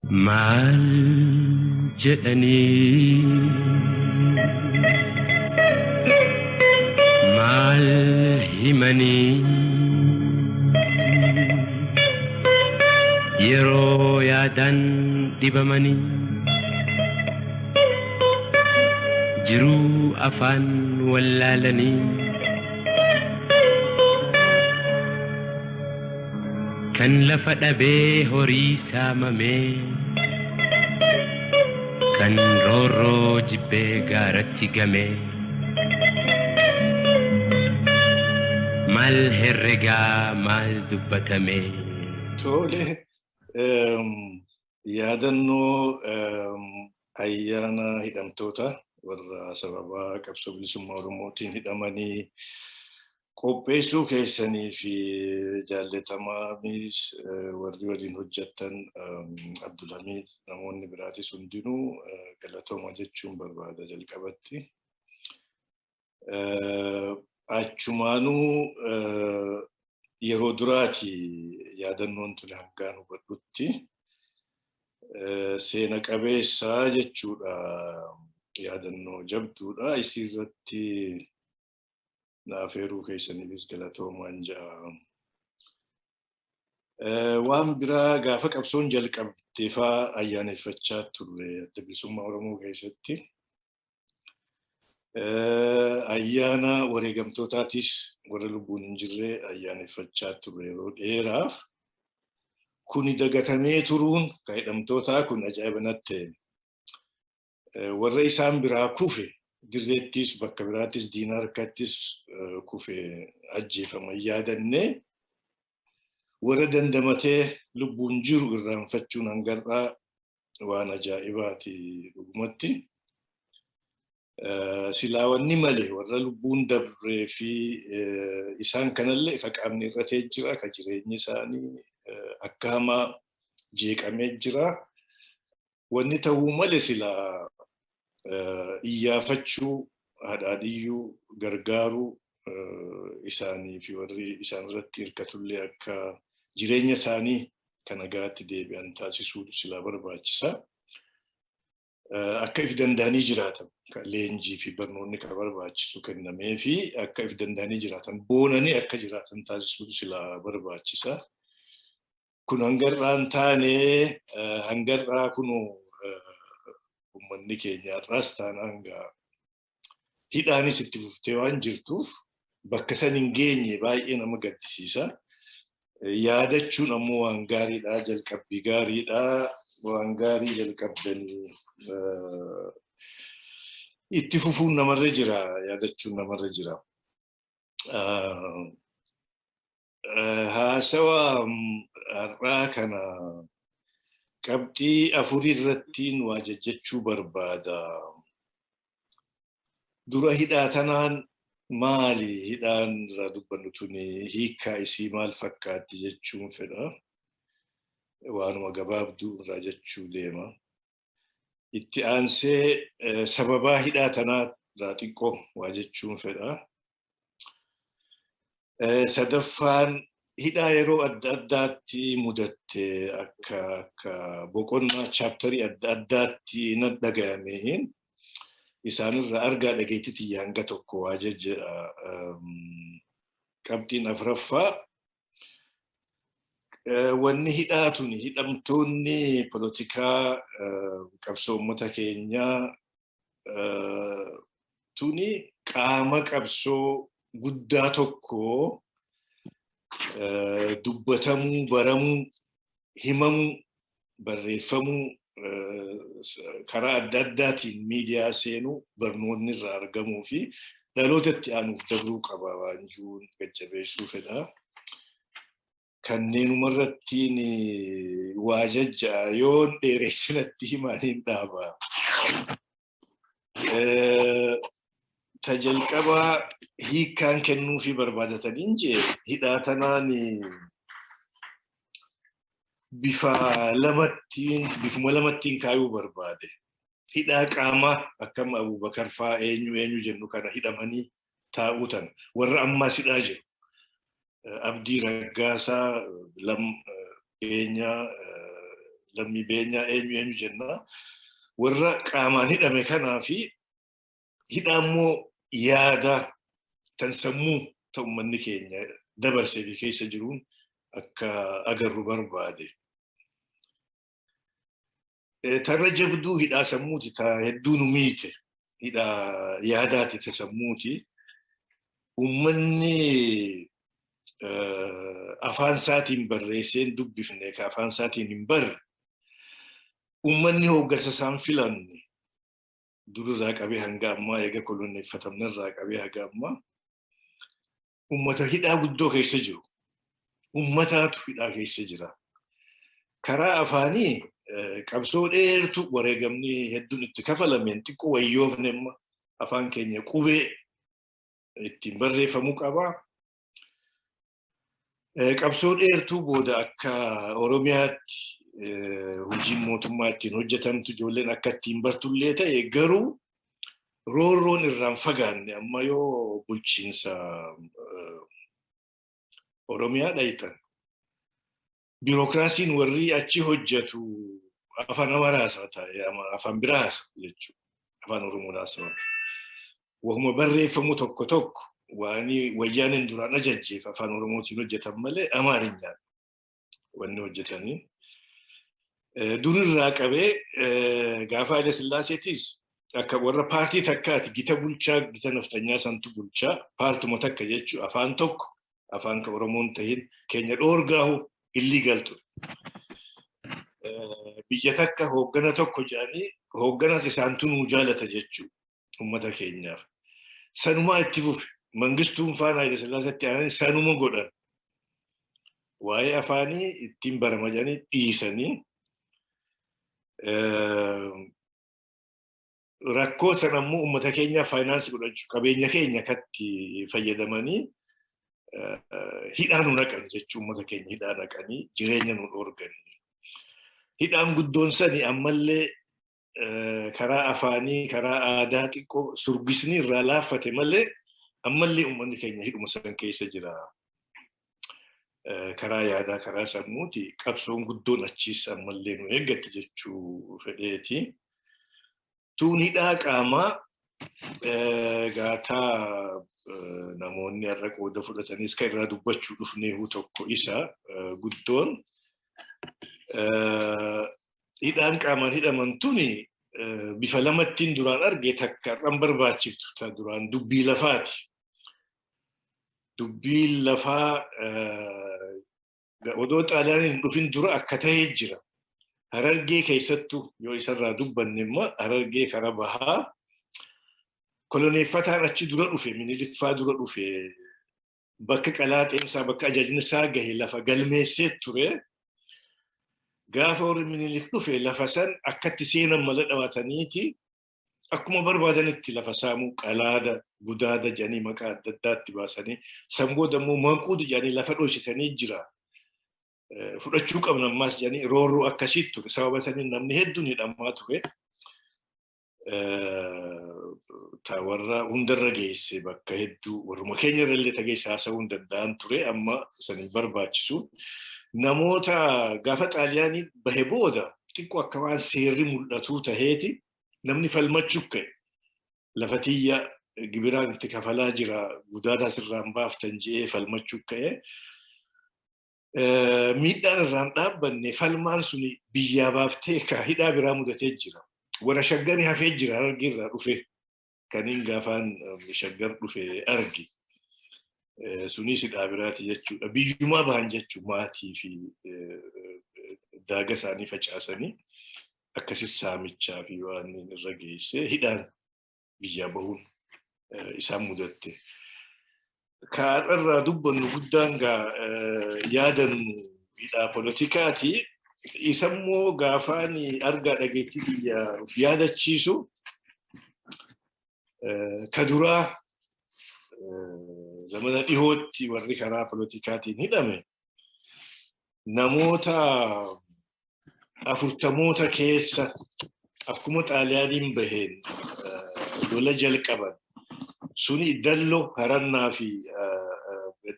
Maal jedhanii maal himanii yeroo yaadan dhibamanii jiruu afaan wallaalanii kan lafa dhabee horii saamamee kan roorroo jibbee gaaratti gamee maal herregaa maal dubbatamee. Tole yaadannoo ayyaana hidhamtoota warra sababa qabsoo bilisummaa Oromootiin hidhamanii qopheessuu keessanii fi jaallatamaanis warri waliin hojjettan Abdulhamid namoonni biraatis hundinuu galatooma jechuun barbaada jalqabatti. Achumaanuu yeroo duraati yaadannoon tun hangaan hubadhutti seena qabeessaa jechuudha. Yaadannoo jabduudha. Isirratti naafeeruu keessaniifis galatoomaan ja'a. Waan biraa gaafa qabsoon jalqabdeefaa ayyaaneffachaa turre adda bilisummaa Oromoo keessatti ayyaana wareegamtootaatis warra lubbuun hin jirre ayyaaneffachaa turre yeroo dheeraaf. Kuni dagatamee turuun kan hidhamtootaa kun ajaa'iba natti. Warra isaan biraa kufe dirreettis bakka biraattis diina harkattis kufe ajjeefaman yaadannee warra dandamatee lubbuun jiru irraanfachuun hangarraa waan ajaa'ibaati dhugumatti. Silaawanni malee warra lubbuun dabree fi isaan kanallee ka qaamni irratee jira, ka jireenyi isaanii akka hamaa jeeqamee jira. Wanni ta'uu malee silaa iyyaafachuu, hadhaadhiyyuu, gargaaruu isaanii fi warri isaan irratti hirkatullee akka jireenya isaanii kan nagaatti deebi'an taasisuu silaa barbaachisa. Akka if danda'anii jiraatan leenjii fi barnoonni kan barbaachisu kennamee fi akka if danda'anii jiraatan boonanii akka jiraatan taasisuu silaa barbaachisa. Kun hangarraan taanee hangarraa kunuu uummanni keenya har'aas taanaan hidhaanis itti fuftee waan jirtuuf bakka san hin geenye baay'ee nama gaddisiisa. Yaadachuun ammoo waan gaariidha, jalqabbii gaariidha. Waan gaarii jalqabdanii itti fufuun namarra jira, yaadachuun namarra jira. Haasawa har'aa kana qabxii afurii irrattiin waa jechuu barbaada. Dura hidhaa tanaan maali? Hidhaan irraa dubbannu tuni hiikkaa isii maal fakkaatti jechuun fedha. Waanuma gabaabduu irraa jechuu deema. Itti aansee sababaa hidhaa tanaa irraa xiqqoo waa jechuun fedha. Sadaffaan hidhaa yeroo adda addaatti mudatte akka boqonnaa chaaptarii adda addaatti na dhaga'ameen isaanirraa argaa dhageettii hanga tokko waa jedha. Qabxiin afuraffaa wanni hidhaa tuni hidhamtoonni polotikaa qabsoo uummata keenyaa tuni qaama qabsoo guddaa tokko dubbatamuu, baramuu, himamuu, barreeffamuu karaa adda addaatiin miidiyaa seenuu, barnoonni irraa argamuu fi dhalootatti aanuuf dabruu qaba waan jiruun jajjabeessuu fedha. Kanneenumarrattiin waa jajja'a yoo dheeressinatti himaaniin dhaaba. Tajalqabaa hiikkaan kennuu fi barbaadataniin jee hidhaa tanaan bifuma lamattiin kaayuu barbaade. Hidhaa qaamaa akkam Abubakar fa'aa eenyu jennu kana hidhamanii taa'uu tan warra ammaa hidhaa jiru. Abdii Raggaasaa, Keenyaa, lammii beenyaa eenyu jenna warra qaamaan hidhame kanaa fi hidhaammoo yaada tan sammuu ta'u manni keenya dabarsee fi keessa jiruun akka agarru barbaade. Tarra jabduu hidhaa sammuuti ta hedduu nu miite hidhaa yaadaati ta sammuuti. Uummanni afaan isaatiin barreesseen dubbifne ka afaan isaatiin hin barre uummanni hooggansa isaan filanne dururraa qabee hanga ammaa eega koloneeffatamnerraa qabee hanga ammaa uummata hidhaa guddoo keessa jiru. Uummataatu hidhaa keessa jira. Karaa afaanii qabsoo dheertu wareegamni hedduun itti kafalameen xiqqoo wayyoofne amma afaan keenya qubee ittiin barreeffamuu qaba. Qabsoo dheertuu booda akka Oromiyaatti hojiin mootummaa ittiin hojjetamtu ijoolleen akka ittiin bartullee ta'e garuu roorroon irraan fagaanne amma yoo bulchiinsa Oromiyaa dhayitan biirokraasiin warri achi hojjetu afaan Amaaraasaa ta'e afaan biraasa jechuudha. Afaan Oromoodhaasa. Wahuma barreeffamu tokko waan wayyaaneen duraan ajajjeef afaan Oromootiin hojjetan malee Amaarinyaan wanni hojjetanii. Durirraa qabee gaafa Haile Sillaaseetis akka warra paartii takkaati gita bulchaa gita naftanyaa santu bulchaa paartuma takka jechuun afaan tokko afaan ka Oromoon tahin keenya dhoorgaahu illegal ture. Biyya takka hooggana tokko jedhanii hoogganas isaantu nuu jaalata jechuudha uummata keenyaaf. Sanumaa itti fufe mangistuun faana Haile Sillaaseetti aananii sanuma godhan. Waa'ee afaanii ittiin barama jedhanii dhiisanii rakkoo san ammoo uummata keenyaaf faayinaansii godhachuu qabeenya keenya akkatti fayyadamanii hidhaa nu naqan jechuun uummata keenya hidhaa naqanii jireenya nu dhoorganii. Hidhaan guddoon sani ammallee karaa afaanii karaa aadaa xiqqoo surgisni irraa laaffate malee ammallee uummanni keenya hidhuma san keessa jira. Karaa yaadaa karaa sammuuti qabsoon guddoon achiis ammallee nu eeggatti jechuu fedheeti. Tuun hidhaa qaamaa gaataa namoonni har'a qooda fudhatanis kan irraa dubbachuu dhufneehu tokko isa guddoon hidhaan qaamaan hidhaman tuni bifa lamattiin duraan arge takka har'an barbaachiftu ta duraan dubbii lafaati. Dubbiin lafaa odoo xaaliyaaniin dhufin dura akka ta'ee jira. Harargee keessattuu yoo isarraa dubbanne immoo Harargee karaa bahaa koloneeffataan achi dura dhufe Minilik faa dura dhufe bakka qalaaxeensaa bakka ajajni isaa gahe lafa galmeessee ture. Gaafa warri Minilik dhufe lafa san akkatti seenan mala dhawaataniiti akkuma barbaadanitti lafa saamuu qalaada gudaada jedhanii maqaa adda addaatti baasanii san booda immoo manquudu jedhanii lafa dhoositanii jira. Fudhachuu qabna ammaas jedhanii roorroo akkasitti ture. Sababa saniin namni hedduun hidhamaa ture. Warra hundarra geesse bakka hedduu warruma keenya irrallee tageessa haasa'uu hin danda'an ture amma saniin barbaachisu. Namoota gaafa xaaliyaanii bahe booda xiqqoo akka waan seerri mul'atuu taheeti namni falmachuu ka'e. Lafa tiyya gibiraan itti kafalaa jira gudaadaas irraan baaftan je'ee falmachuu ka'e. Miidhaan irraan dhaabbanne falmaan suni biyyaa baaftee ka hidhaa biraa mudatee jira. Warra shaggari hafee jira Harargee irraa dhufe kaniin gaafaan shaggar dhufe argi. Sunis hidhaa biraati jechuudha. Biyyumaa bahan jechuu maatii fi daaga isaanii facaasanii akkasis saamichaa fi waan irra geesse hidhaan biyyaa bahuun isaan mudatte. Kaarraa dubbannu guddaan yaadannu hidhaa poolitikaati. Isammoo gaafaan argaa dhageettii biyya yaadachiisu ka duraa zamana dhihootti warri karaa poolitikaatiin hidhame namoota 40 keessa akkuma xaaliyaaniin baheen lola jalqaban suni dalloo harannaa fi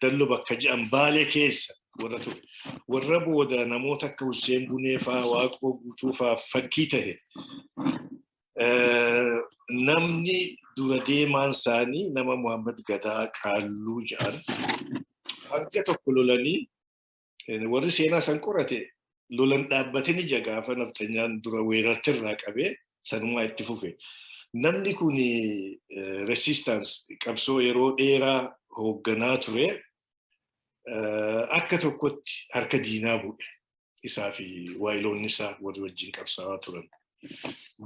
dalloo bakka jedhan baalee keessa warra booda namoota akka Hussein Bunee fa'aa Waaqoo Guutuu fa'aa fakkii ta'e namni dura deemaan isaanii nama Muhammad Gadaa Qaalluu jedhan hanga tokko lolanii warri seenaa san qorate lolan dhaabbatanii gaafa naftanyaan dura weerartirraa qabee sanumaa itti fufe. Namni kun resistance qabsoo yeroo dheeraa hoogganaa ture akka tokkotti harka diinaa bu'e isaa fi waayiloonni isaa warri wajjin qabsaa'aa turan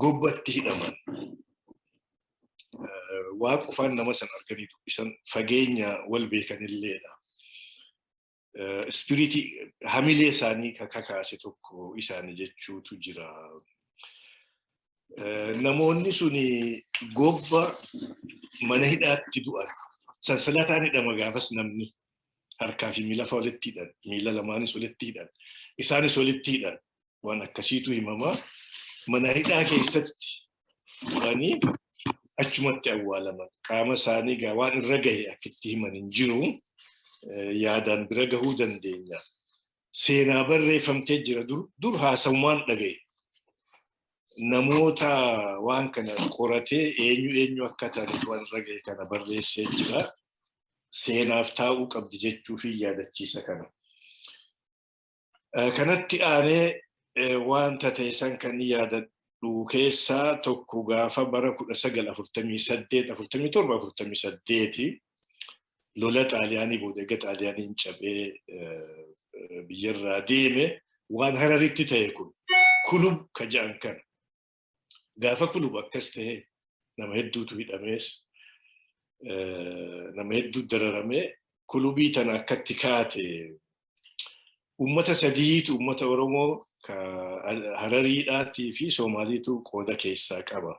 gobbatti hidhaman waa qofaan nama san arganii dubbisan fageenya wal beekanilleedha. Spiritii hamilee isaanii kakaase tokko isaanii jechuutu jira. Namoonni suni gobba mana hidhaatti du'an sansalataan hidhama gaafas namni harkaa fi miila fa'aa walitti hidhan miila lamaanis walitti hidhan isaanis walitti hidhan waan akkasiitu himamaa mana hidhaa keessatti turanii achumatti awwaalaman qaama isaanii gaa waan irra gahe akkitti himan hin jiru yaadaan bira gahuu dandeenya. Seenaa barreeffamtee jira dur haasawumaan dhagaye. Namoota waan kana qoratee eenyu akka ta'an waan irra gahe kana barreessee jira. Seenaaf taa'uu qabdi jechuu fi yaadachiisa kana. Kanatti aanee wanta ta'e san kan yaadadhu keessaa tokko gaafa bara 1948 lola Xaaliyaanii booda egaa Xaaliyaaniin cabee biyyarraa deeme waan Hararitti ta'e kun kulub ka jedhan kana. Gaafa kulub akkas ta'e nama hedduutu hidhamees nama hedduu dararamee kulubii tana akkatti kaate ummata sadiitu ummata Oromoo ka Harariidhaatii fi Soomaaliitu qooda keessaa qaba.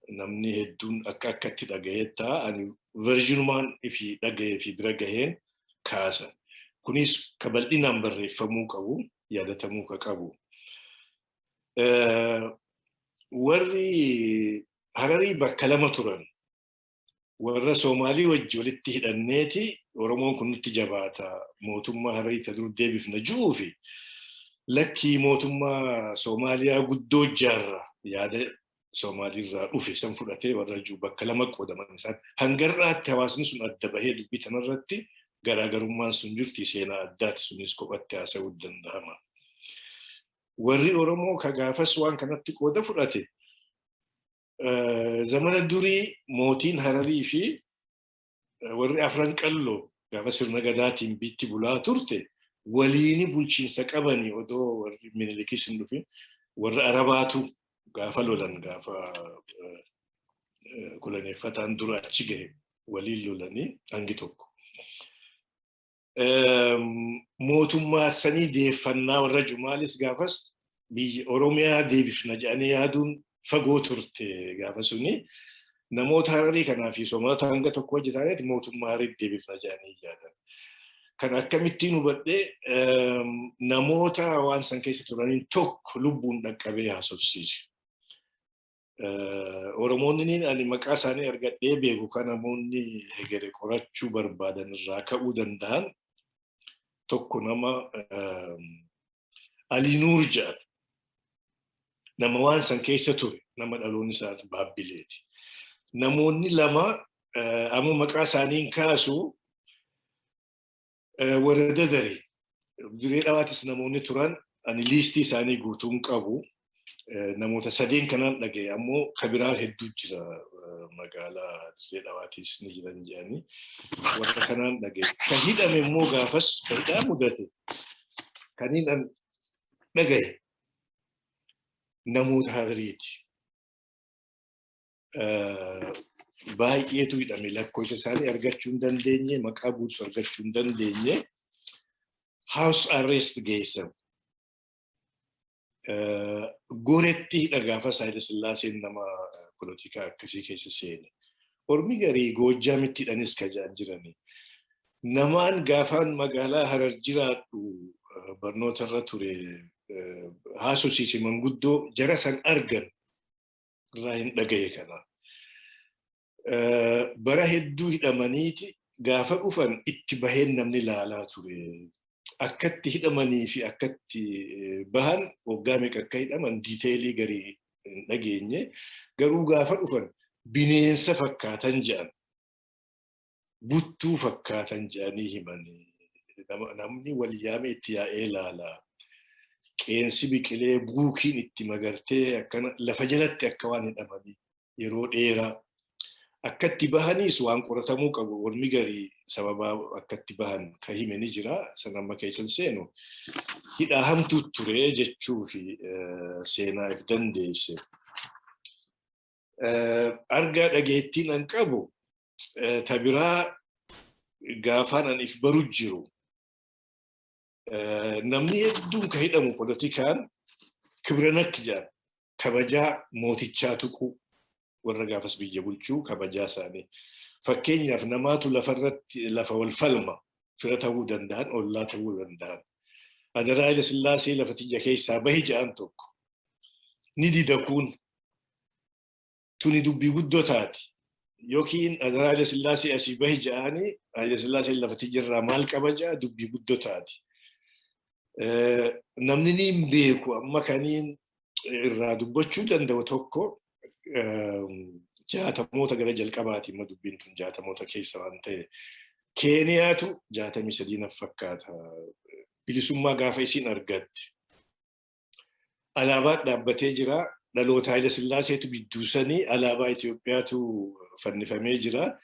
Namni hedduun akkatti dhagayeetta ani verjinumaan fi dhagayee fi bira gaheen kaasa. Kunis ka bal'inaan barreeffamuu qabu, yaadatamuu ka qabu. Warri Hararii bakka lama turan. Warra Soomaalii wajji walitti hidhanneeti Oromoon kun nutti jabaata mootummaa Hararii ta dur deebifna juu fi lakkii mootummaa Soomaaliyaa guddoo ijaarra yaada Soomaaliirraa dhufe san fudhatee warra jiru bakka lama qoodaman isaan hangarraatti hawaasni sun adda bahee dubbii tanarratti garaagarummaan sun jirti seenaa addaati sunis kophatti haasa'uu danda'ama. Warri Oromoo ka gaafas waan kanatti qooda fudhate zamana durii mootiin Hararii fi warri afran qalloo gaafa sirna gadaatiin bitti bulaa turte waliini bulchiinsa qabanii odoo warri Minilikis hin dhufin warra Arabaatu gaafa lolan gaafa koloneeffataan dura achi gahe waliin lolanii hangi tokko. Mootummaa sanii deeffannaa warra Jumaalis gaafas biyya Oromiyaa deebifna jedhanii yaaduun fagoo turte gaafa suni namoota Hararii kanaa fi Soomaalota hanga tokko wajji taaneeti mootummaa Hararii deebifna jedhanii yaadan. Kan akkamittiin hubadhee namoota waan san keessa turaniin tokko lubbuun dhaqqabee haasofsiise. Oromoonni ani maqaa isaanii argadhee beeku kan namoonni hegere qorachuu barbaadan irraa ka'uu danda'an tokko nama Aliinuur jedhama. Nama waan san keessa ture nama dhaloonni isaa Baabbileeti. Namoonni lama amma maqaa isaaniin kaasu warra Dadaree diree dhawaatis namoonni turan ani liistii isaanii guutuun qabu. Namoota sadeen kanaan dhagaye ammoo kabiraan hedduu jira magaalaa diree dhawaatis ni jiran jedhanii warra kanaan dhagaye. Kan hidhame immoo gaafas fayyaa mudate kaniin dhagaye namoota Harariiti. Baay'eetu hidhame lakkoofsa isaanii argachuu hin dandeenye maqaa guutuu argachuu hin dandeenye house arrest geessan. Goretti dhagaafa Haayile Sillaaseen nama polotikaa akkasii keessa seene. Ormi garii Goojjaamitti hidhanis ka jirani. Namaan gaafaan magaalaa Harar jiraadhu barnoota irra ture haasofsiise manguddoo jara san argan irraa hin dhagaye kana. Bara hedduu hidhamaniiti gaafa dhufan itti baheen namni ilaalaa ture. akkatti hidhamanii fi akkatti bahan waggaa meeqa akka hidhaman diiteelii garii hin dhageenye. Garuu gaafa dhufan bineensa fakkaatan jedhan. Buttuu fakkaatan jedhanii himanii. Namni wal yaame itti yaa'ee ilaala. Qeensi biqilee buukiin itti magartee akkana lafa jalatti akka waan hidhamanii yeroo dheeraa. Akkatti bahaniis waan qoratamuu qabu. Walmi garii sababa akkatti bahan ka hime ni jira. San amma keessan seenu hidhaa hamtuu ture jechuu fi seenaa if dandeesse. Argaa dhageettiin an qabu tabiraa gaafaan an if baru jiru. Namni hedduun ka hidhamu politikaan kibranakki jedhan kabajaa mootichaa tuquu warra gaafas biyya bulchuu kabajaa isaanii. Fakkeenyaaf namaatu lafarratti lafa wal falma fira ta'uu danda'an ollaa ta'uu danda'an. Adaraa Haayile Sillaasee lafa tiyya keessaa bahi jedhan tokko ni dida kun tuni dubbii guddoo taati. Yookiin Adaraa Haayile Sillaasee asii bahi jedhanii Haayile Sillaasee lafa tiyyarraa maal kabajaa dubbii guddoo taati. Namni ni hin beeku amma kaniin irraa dubbachuu danda'u tokko jaatamoota gara jalqabaati immoo dubbiin tun jaatamoota keessa waan ta'e. Keeniyaatu 63 fakkaata. Bilisummaa gaafa isiin argatte. Alaabaan dhaabbatee jira. Dhaloota Haayile Sillaaseetu bidduusanii alaabaa Itoophiyaatu fannifamee jira.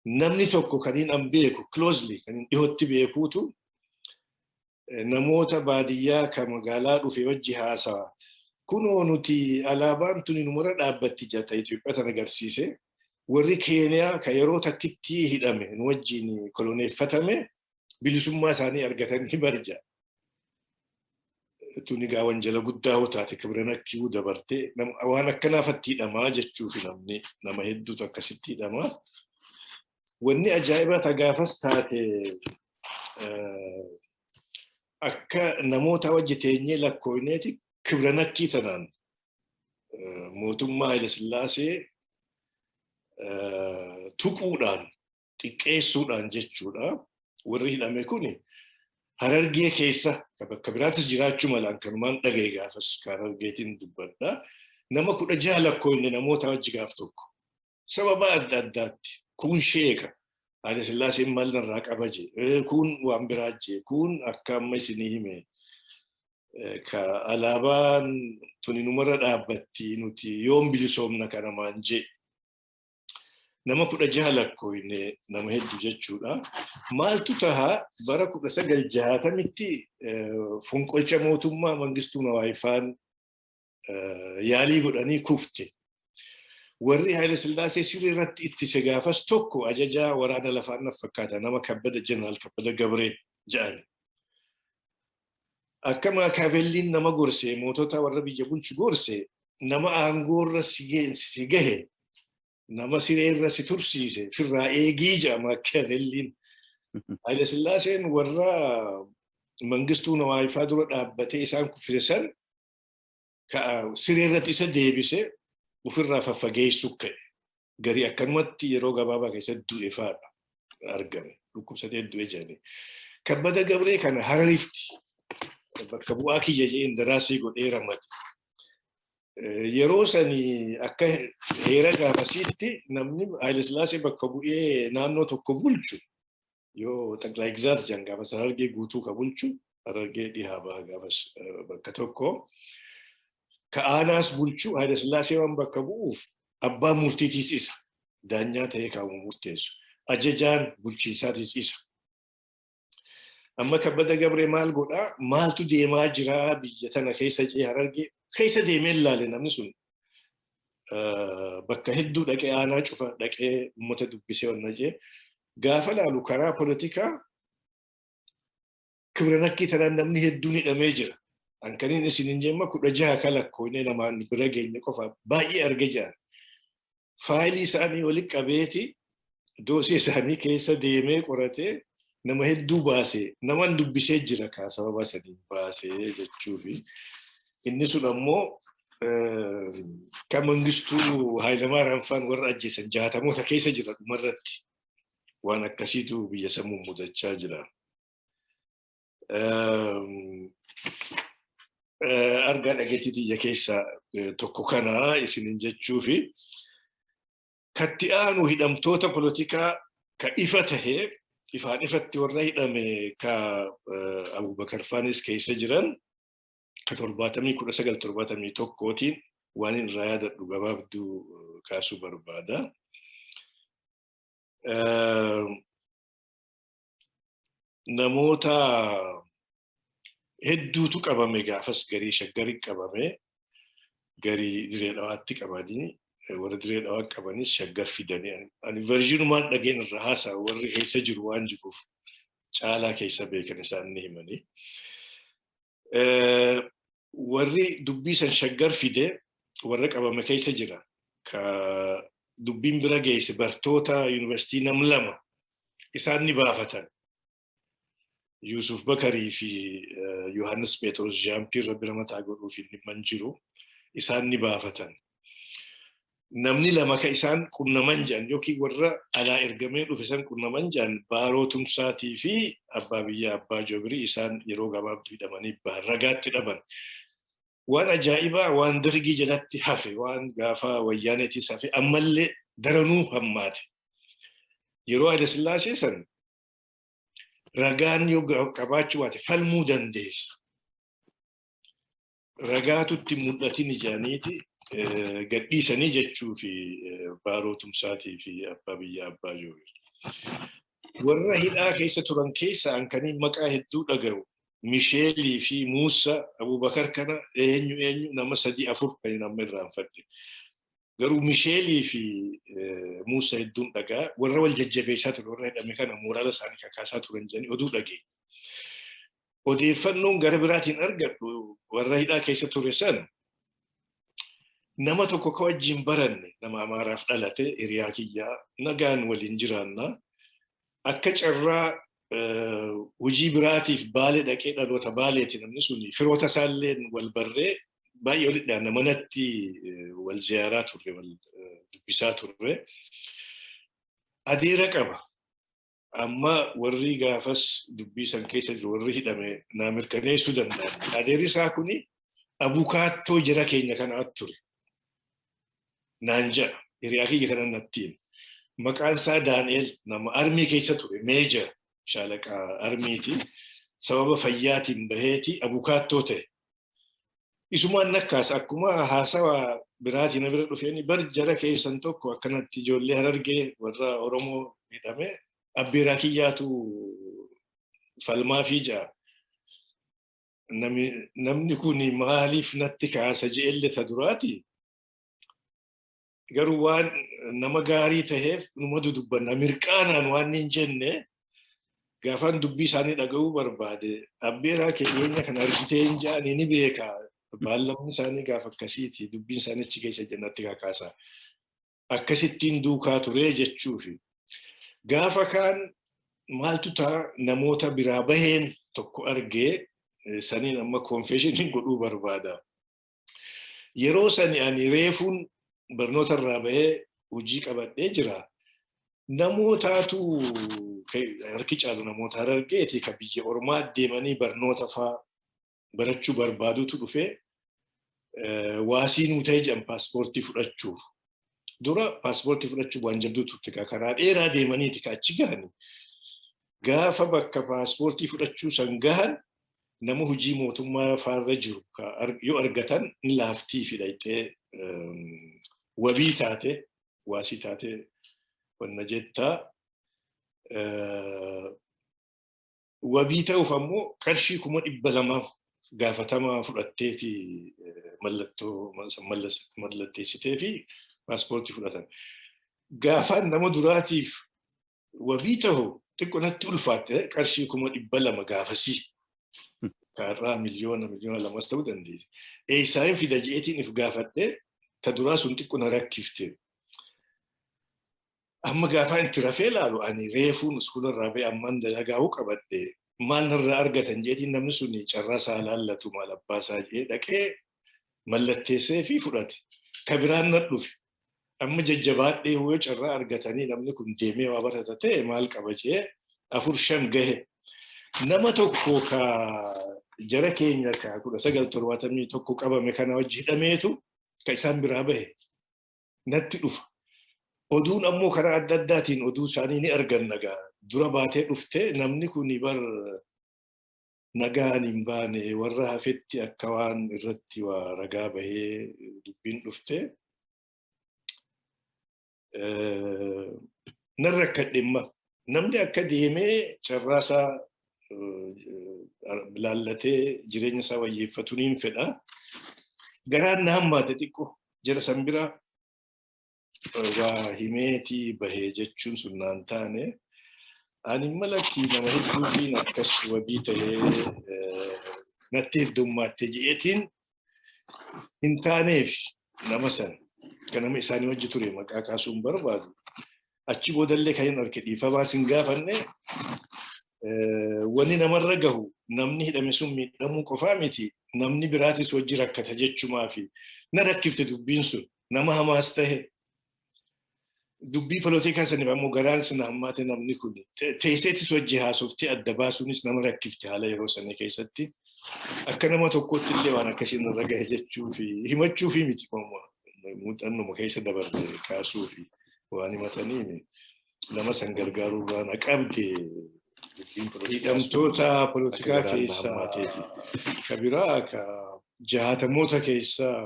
Namni tokko kaniin an beeku closely kaniin dhihootti beekuutu namoota baadiyyaa kan magaalaa dhufe wajji haasawa. Kunoo nuti alaabaan tuni numara dhaabbatti jata Itoophiyaa tan agarsiise. Warri Keeniyaa kan yeroo takkitti hidhame nu wajjin koloneeffatame bilisummaa isaanii argatanii barja. Tuni gaa wanjala guddaa hotaate kibranakkiu dabartee waan akkanaafatti hidhamaa jechuufi namni nama hedduutu akkasitti hidhamaa. Wanni ajaa'ibaa gaafas taate akka namoota wajji teenyee lakkooyneeti kibranakkii tanaan mootummaa Haayile Sillaasee tuquudhaan xiqqeessuudhaan jechuudha. Warri hidhame kuni Harargee keessa bakka biraattis jiraachuu malaan kanumaan dhagaye gaafas Harargeetiin dubbadha. Nama 16 lakkoofne namoota wajji gaaf tokko. Sababa adda addaatti kun sheeka. Haayile Sillaaseen maal narraa qabaje. Kun waan biraaje. Kun akka amma isinii hime. Ka alaabaan tuni numara dhaabbatti nuti yoom bilisoomna kana maanje. Nama 16 lakkoofne nama hedduu jechuudha. Maaltu tahaa bara 1960tti fonqolcha mootummaa Mangistuu Nawaayifaan yaalii godhanii kufte. Warri Haayile Sillaasee sirrii irratti ittise gaafas tokko ajajaa waraana lafaan fakkaata nama Kabbada Jeneraal Kabbada Gabree jedhani. Akka Maakaavelliin nama gorse mootota warra biyya bulchu gorse nama aangoorra si gahe nama sireerra si tursiise firraa eegii jedha Maakaavelliin. Haayile Sillaaseen warra Mangistuu Nawaayifaa dura dhaabbatee isaan kuffise san sireerratti isa deebise ofirraa faffageessu ka'e. Garii akkanumatti yeroo gabaabaa keessatti du'e faadha argame. Dhukkubsatee du'e jedhanii. Kabbada Gabree kana Hararitti bakka bu'aa kiyya jedheen daraasii godhee ramade. Yeroo sanii akka heera gaafasiitti namni Haayile Sillaasee bakka bu'ee naannoo tokko bulchu yoo xaqlaa egzaat jedhan gaafas Harargee guutuu ka bulchu Harargee dhihaa baha gaafas bakka tokko. Ka aanaas bulchu Haayile Sillaasee waan bakka bu'uuf abbaa murtiitiis isa. Daanyaa ta'ee kaamu murteessu. Ajajaan bulchiinsaatis isa. Amma Kabbada Gabree maal godhaa? Maaltu deemaa jira biyya tana keessa jee Harargee keessa deemee ilaale namni sun. Bakka hedduu dhaqee aanaa cufa dhaqee uummata dubbisee wanna jee. Gaafa laalu karaa politikaa kibranakkii tanaan namni hedduun hidhamee jira. Ankaniin isinin jemma 16 ka lakkoofne namaan bira geenye qofa baay'ee arge jiran. Faayilii isaanii walitti qabeeti doosii isaanii keessa deemee qoratee nama hedduu baasee naman dubbisee jira kaa sababa sanii baasee jechuufi. Inni sun ammoo kan Mangistuu Hayilamaariyaam faan warra ajjeesan 60moota keessa jira dhumarratti. Waan akkasiitu biyya sammuu mudachaa jira. Argaa dhageettii xiyya keessaa tokko kana isinin jechuu fi katti aanu hidhamtoota polotikaa ka ifa tahee ifaan ifatti warra hidhame ka Abubakar Faanis keessa jiran ka 1971tiin waan irraa yaadadhu gabaabduu kaasuu barbaada. Namoota hedduutu qabame gaafas garii shaggarii qabame garii diree dhawaatti qabanii warra diree dhawaa qabanis shaggar fidanii ani verjiinumaan dhageen irraa haasaa warri keessa jiru waan jiruuf caalaa keessa beekan isaan ni himanii. Warri dubbii san shaggar fide warra qabame keessa jira ka dubbiin bira geesse bartoota yuunivarsiitii nam lama isaan ni baafatan. Yusuf Bakarii fi Yohaannis Pheexroos Jaampiirra bira mataa godhuuf inni manjiru isaan ni baafatan. Namni lama ka isaan qunnaman jedhan yookiin warra alaa ergamee dhufe san qunnaman jedhan Baaroo Tumsaatii fi Abbaa Biyyaa Abbaa Jobrii isaan yeroo gabaabduu hidhamanii ragaatti dhaban. Waan ajaa'ibaa waan dirgii jalatti hafe waan gaafa wayyaaneetis hafe ammallee daranuu hammaate. Yeroo Haile Sillaasee san ragaan yoo qabaachuu baate falmuu dandeessa. Ragaatutti mul'atin ijaaniiti gadhiisanii jechuu fi Baaroo Tumsaatii fi Abbaa Biyyaa Abbaa Jobrii. Warra hidhaa keessa turan keessa ankanii maqaa hedduu dhaga'u. Misheelii fi Muusaa Abubakar kana eenyu nama 3-4 kan nama irraanfadhe. Garuu Misheelii fi Muusaa hedduun dhagaa warra wal jajjabeessaa ture warra hidhame kana mooraala isaanii kakaasaa turan jedhanii oduu dhagee. Odeeffannoon gara biraatiin argadhu warra hidhaa keessa ture san nama tokko ka wajjin baranne nama Amaaraaf dhalate hiriyaa kiyyaa nagaan waliin jiraannaa akka carraa hojii biraatiif Baalee dhaqee dhaloota Baaleeti namni suni firoota isaalleen wal barree baay'ee walidhaan manatti wal ziyaaraa turre wal dubbisaa turre. Adeera qaba. Amma warri gaafas dubbii san keessa jiru warri hidhame naa mirkaneessuu danda'an. Adeerri isaa kuni abukaattoo jara keenya kanaa ture. Naan jedha hiriyaa kiyya kana nattiin. Maqaan isaa Daani'el nama armii keessa ture meejara. Shaalaqaa armiiti sababa fayyaatiin baheeti abukaattoo ta'e. Isumaan nakkaas akkuma haasawaa biraatiin bira dhufeeni bar jara keessan tokko akkanatti ijoollee Harargee warra Oromoo hidhame abbeeraa kiyyaatu falmaa fi ja'a. Namni kun maaliif natti kaasa je'elle ta duraati. Garuu waan nama gaarii taheef numa dudubbanna mirqaanaan waan hin jenne gaafan dubbii isaanii dhaga'uu barbaade abbeeraa keenya kan argitee hin ja'anii ni beeka. Baallamni isaanii gaafa akkasiiti dubbiin isaanii achi keessa jennatti kakaasaa. Akkasittiin duukaa turee jechuufi. Gaafa kaan maaltu ta'a namoota biraa baheen tokko argee saniin amma konfeeshiniin godhuu barbaada. Yeroo sani ani reefuun barnoota irraa bahee hojii qabadhee jira. Namootaatu harki caalu namoota Harargeeti ka biyya ormaa deemanii barnoota fa'aa barachuu barbaadutu dhufee waasii nuu ta'e jedhan paaspoortii fudhachuuf. Dura paaspoortii fudhachuuf waan jabduu turte karaa dheeraa deemaniiti ka achi gahani. Gaafa bakka paaspoortii fudhachuu san gahan nama hojii mootummaa faarra jiru yoo argatan ni laaftii fi dhayxee wabii taate waasii taate wanna jettaa. Wabii ta'uuf ammoo qarshii 200 gaafatamaa fudhatteeti mallattoo mallatteessitee fi paaspoortii fudhatan. Gaafaan nama duraatiif wabii ta'u xiqqoo natti ulfaatte qarshii 200 gaafasii. Kaarraa miliyoona 2 ta'uu dandeessi. Eessaayin fida je'eetiin if gaafadhee ta duraa sun xiqqoo na rakkifte. Amma gaafaa itti rafee laalu ani reefuun iskuularraa ba'e amman dalagaa'uu qabadhe maal narraa argatan jeetiin namni sun carraa isaa laallatu maal abbaa isaa jedhee dhaqee mallatteessee fi fudhate. Ka biraan na dhufe. Amma jajjabaadhee yoo carraa argatanii namni kun deemee waa barata ta'e maal qaba jedhee 4-5 gahe. nama tokko ka jara keenya ka 1971 qabame kana wajji hidhameetu ka isaan biraa bahe natti dhufa. Oduun ammoo karaa adda addaatiin oduu isaanii ni argan nagaa. Dura baatee dhufte namni kun bar nagaan hin baane warra hafetti akka waan irratti waa ragaa bahee dubbiin dhufte. Narra akka dhimma namni akka deemee carraasaa laallatee jireenya isaa wayyeeffatu niin fedha. Garaan na hammaate xiqqoo jara san biraa waa himeetii bahee jechuun sun naan taane. Ani malakii nama hedduutiin akkas wabii tahee natti heddummaatti je'eetiin hin taaneef nama san kan nama isaanii wajji ture maqaa kaasuun barbaadu. Achi boodallee kan hin arge dhiifamaa sin gaafanne wanni namarra gahu namni hidhame sun miidhamuu qofaa miti namni biraatis wajji rakkata jechumaa fi na rakkifte dubbiin sun nama hamaas tahe. Dubbii politikaa saniif ammoo garaan sana hammaate namni kun teesseetis wajji haasofte adda baasuunis nama rakkifte haala yeroo sana keessatti akka nama tokkotti illee waan akkasiin irra gahe jechuu fi himachuu fi miti muuxannuma keessa dabarte kaasuu fi waan himatanii nama san gargaaruu irraa qabde hidhamtoota politikaa keessaa ka biraa ka 60moota keessaa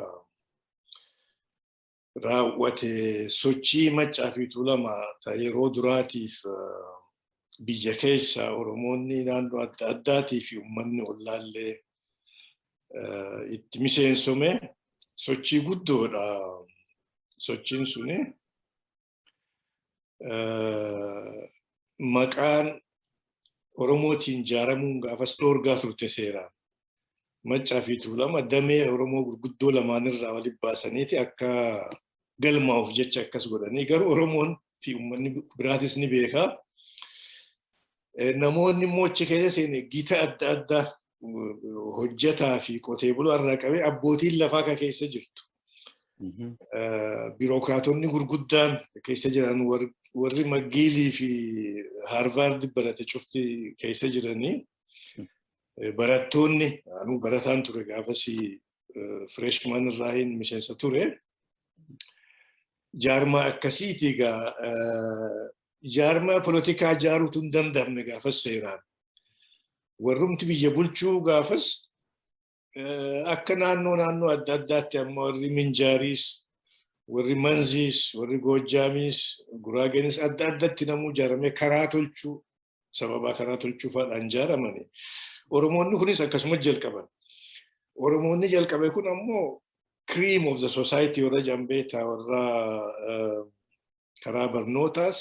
raawwate sochii Maccaa fi Tuulamaa yeroo duraatiif biyya keessa Oromoonni naannoo adda addaatii fi uummanni ollaallee itti miseensome sochii guddoodha. Sochiin suni maqaan Oromootiin ijaaramuun gaafas dhoorgaa turte seeraan. Maccaa fi Tuulamaa damee Oromoo gurguddoo lamaanirraa walitti baasaniiti akka galmaa'uuf jecha akkas godhanii garuu Oromoon fi uummanni biraatis ni beekaa. Namoonni immoo achi keessa seene gita adda addaa hojjetaa fi qotee bulaa irraa qabee abbootiin lafaa ka keessa jirtu. Birookiraatonni gurguddaan keessa jiran warri Magiilii fi Haarvaard barate cufti keessa jiranii. Barattoonni anu barataan ture gaafasi freshman irraa hin miseensa ture. Jaarmaa akkasiiti egaa jaarmaa politikaa ijaaruutu hin danda'amne gaafas seeraan. Warrumti biyya bulchuu gaafas akka naannoo adda addaatti amma warri Minjaariis, warri Manziis, warri Goojjaamiis, Guraagenis adda addatti namuu ijaaramee karaa tolchuu sababa karaa tolchuu fa'aadhaan ijaaramani. Oromoonni kunis akkasuma jalqaban. Oromoonni jalqabe kun ammoo cream of the society warra jambeetaa warra karaa barnootaas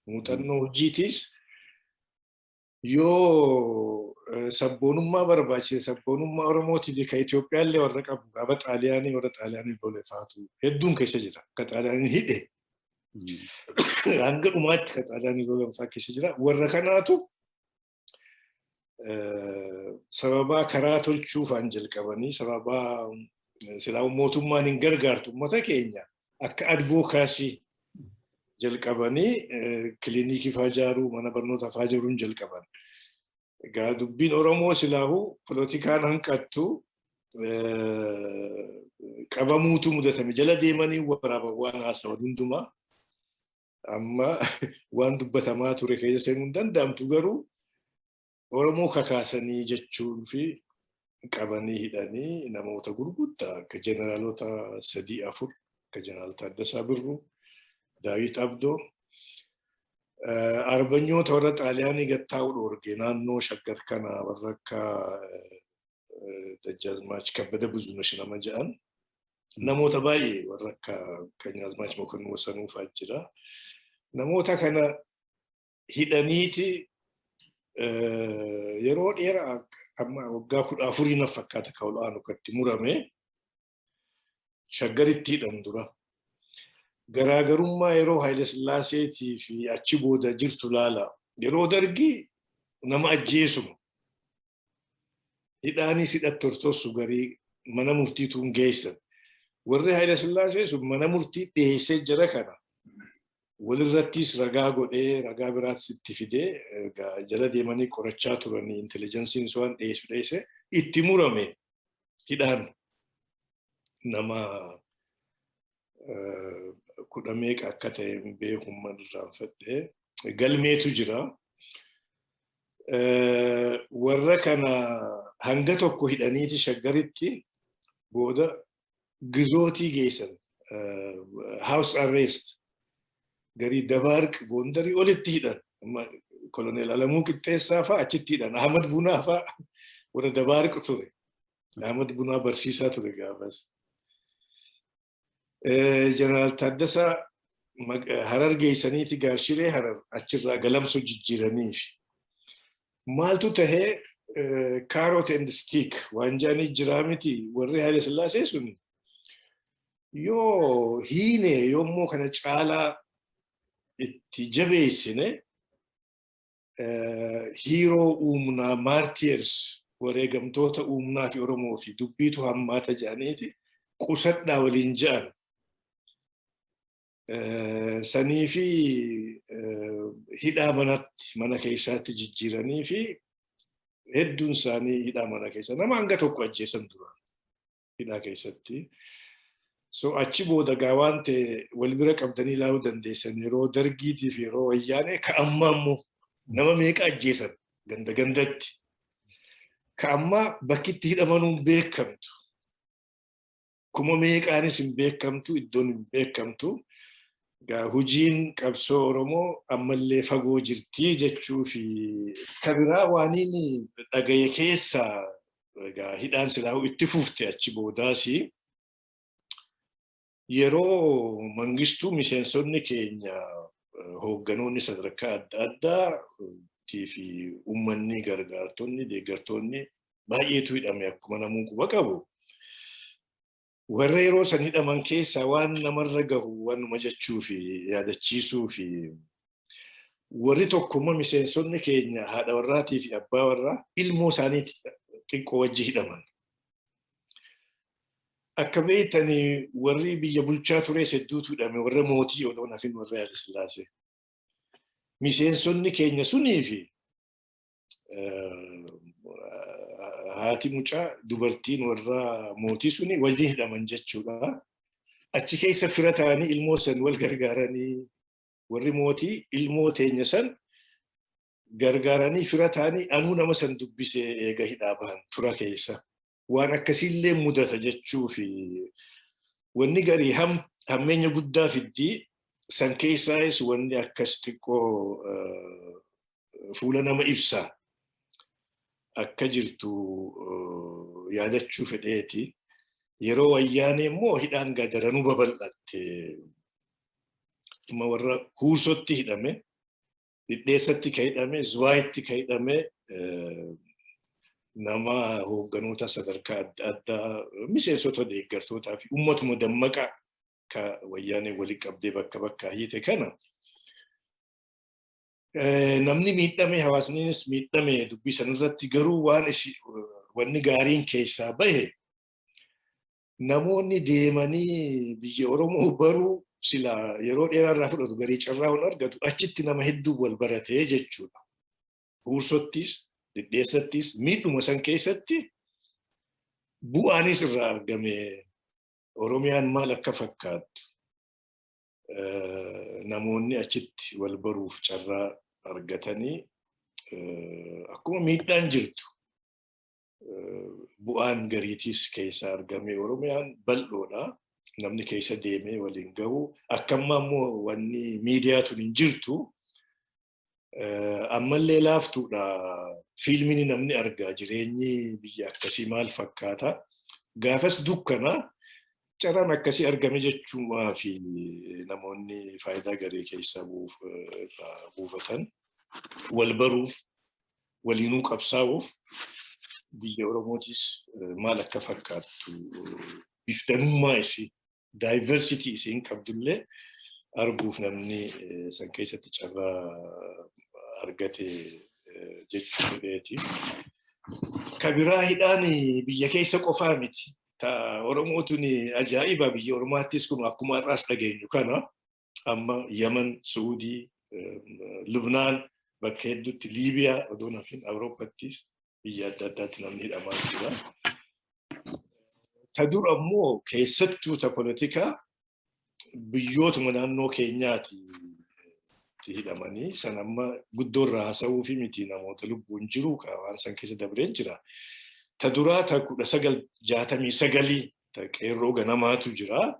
muuxannoo hojiitiis yoo sabboonummaa barbaachise sabboonummaa Oromootiif ka Itoophiyaallee warra qabu gaafa Xaaliyaanii warra Xaaliyaanii lole faatu hedduun keessa jira. Ka Xaaliyaanii hidhe hanga dhumaatti ka Xaaliyaanii lolan fa'aa keessa jira. Warra kanaatu sababa karaa tolchuufaan jalqabanii sababa silaa mootummaan hin gargaartu uummata keenya akka advokaasii jalqabanii kiliinikii fa'aa ijaaruu mana barnootaa fa'aa ijaaruun jalqaban. Egaa dubbiin Oromoo silaahuu politikaan hanqattu qabamuutu mudatame jala deemanii waraaban waan haasawan hundumaa amma waan dubbatamaa ture keessa seenuu hin danda'amtu garuu Oromoo kakaasanii jechuun fi qabanii hidhanii namoota gurguddaa akka jeneraalota 3-4 akka jeneraal Taaddasaa Birruu, Daawit Abdoo, arbanyoota warra Xaaliyaanii gattaa'uu dhoorge naannoo Shaggar kana warra akka Dajjaazmaach Kabbada Buzunash nama jedhan namoota baay'ee warra akka Kanyaazmaach Mokonnin Wasanuu fa'aa jira. Namoota kana hidhaniiti yeroo dheeraa amma waggaa 14 na fakkaata ka olaanu katti murame Shaggaritti hidhan dura. Garaagarummaa yeroo Haile Sillaaseetii fi achi booda jirtu laala. Yeroo Dargii nama ajjeesuma. Hidhaanis hidhat tortorsu garii mana murtiituun geessan. Warri Haile Sillaasee sun mana murtii dhiyeessee jira kana. walirrattis ragaa godhee ragaa biraattis itti fidee jala deemanii qorachaa turanii intelligensiin waan dhiyeesse itti murame hidhaan nama 10 meeqa akka ta'e beekummaan irraanfadhee galmeetu jira. Warra kana hanga tokko hidhaniiti shaggaritti booda gizootii geessan house arrest garii Dabaarq Gondarii olitti hidhan. Koloneel Alamuu Qixxeessaa fa'aa achitti hidhan. Ahmad Bunaa fa'aa warra Dabaarq ture. Ahmad Bunaa barsiisaa ture gaafas. Jeneraal Taaddasaa Harar geessaniiti Gaarshiree Harar achirraa Galamsoo jijjiiraniif. Maaltu tahee carrot and stick waan jaanii jiraa miti warri Haile Sillaasee sun yoo hiine yommuu kana caalaa itti jabeessine hiiroo uumnaa martyrs wareegamtoota uumnaa fi Oromoo fi dubbiitu hammaata jedhaniiti qusadhaa waliin ja'an. Sanii fi hidhaa mana keessaatti jijjiiranii fi hedduun isaanii hidhaa mana keessa nama hanga tokko ajjeesan duraan hidhaa keessatti. So achi booda gaa waan ta'e wal bira qabdanii ilaaluu dandeessan yeroo dargiitii fi yeroo wayyaanee ka ammaa immoo nama meeqa ajjeesan ganda gandatti. Ka ammaa bakkitti hidhamanuun beekamtu. Kuma meeqaanis hin beekamtu iddoon hin beekamtu. Gaa hojiin qabsoo Oromoo ammallee fagoo jirtii jechuu fi kabiraa waaniin dhagaye keessaa hidhaan silaa itti fufte achi boodaasi. Yeroo Mangistuu miseensonni keenya hoogganoonni sadarkaa adda addaa fi uummanni gargaartonni deeggartoonni baay'eetu hidhame akkuma namuu quba qabu. Warra yeroo san hidhaman keessaa waan namarra gahu waanuma jechuu fi yaadachiisuu fi warri tokkummaa miseensonni keenya haadha warraatii fi abbaa warraa ilmoo isaaniitti xiqqoo wajji hidhaman. Akka beektanii warri biyya bulchaa ture hedduutu hidhame warra mootii odoon hafin warra Haile Sillaasee. Miseensonni keenya sunii fi haati mucaa dubartiin warra mootii suni wajjin hidhaman jechuudha. Achi keessa fira ta'anii ilmoo san wal gargaaranii warri mootii ilmoo teenya san gargaaranii fira ta'anii anuu nama san dubbisee eega hidhaa bahan tura keessa. Waan akkasiillee mudata jechuu fi wanni garii hammeenya guddaa fiddii san keessaayis wanni akkas xiqqoo fuula nama ibsaa akka jirtu yaadachuu fedheeti. Yeroo wayyaanee immoo hidhaan daranuu babal'atte. Warra Huursootti hidhame, Dhidheessatti ka hidhame, Zuwaayitti ka hidhame nama hoogganoota sadarkaa adda addaa miseensota deeggartootaa fi uummatuma dammaqaa ka wayyaanee walii qabdee bakka bakkaa hiite kana. Namni miidhame hawaasnis miidhame dubbii sanarratti garuu wanni gaariin keessaa bahe namoonni deemanii biyya Oromoo baruu silaa yeroo dheeraarraa fudhatu garii carraa hin argatu achitti nama hedduu wal baratee jechuudha. Huursottis Dhidheessattis miidhuma san keessatti bu'aanis irraa argame Oromiyaan maal akka fakkaattu namoonni achitti wal baruuf carraa argatanii akkuma miidhaan jirtu bu'aan gariitis keessa argame Oromiyaan bal'oodha. Namni keessa deemee waliin gahu akkamma immoo wanni miidiyaatu hin jirtu ammallee laaftuudha. Fiilmiin namni argaa jireenyi biyya akkasii maal fakkaata. Gaafas dukkana carraan akkasii argame jechuumaa fi namoonni faayidaa garee keessaa buufatan wal baruuf waliinuu qabsaa'uuf biyya Oromootis maal akka fakkaattu bifdanummaa isii daayivarsitii isiin qabdullee arguuf namni san keessatti carraa argate jechuu fedheeti. Kabiraa hidhaan biyya keessa qofaa miti. Oromootuun ajaa'iba biyya Oromaattis kun akkuma har'aas dhageenyu kana amma Yaman, Suudii, Lubnaan bakka hedduutti Liibiyaa odoo nafin Awurooppaattis biyya adda addaatti namni hidhamaa jira. Ta dur ammoo keessattuu ta politikaa biyyootuma naannoo keenyaati hidhamanii san amma guddoorraa haasa'uu fi miti namoota lubbuun jiru waan san keessa dabreen jira. Ta duraa ta 1969 ta qeerroo ganamaatu jira.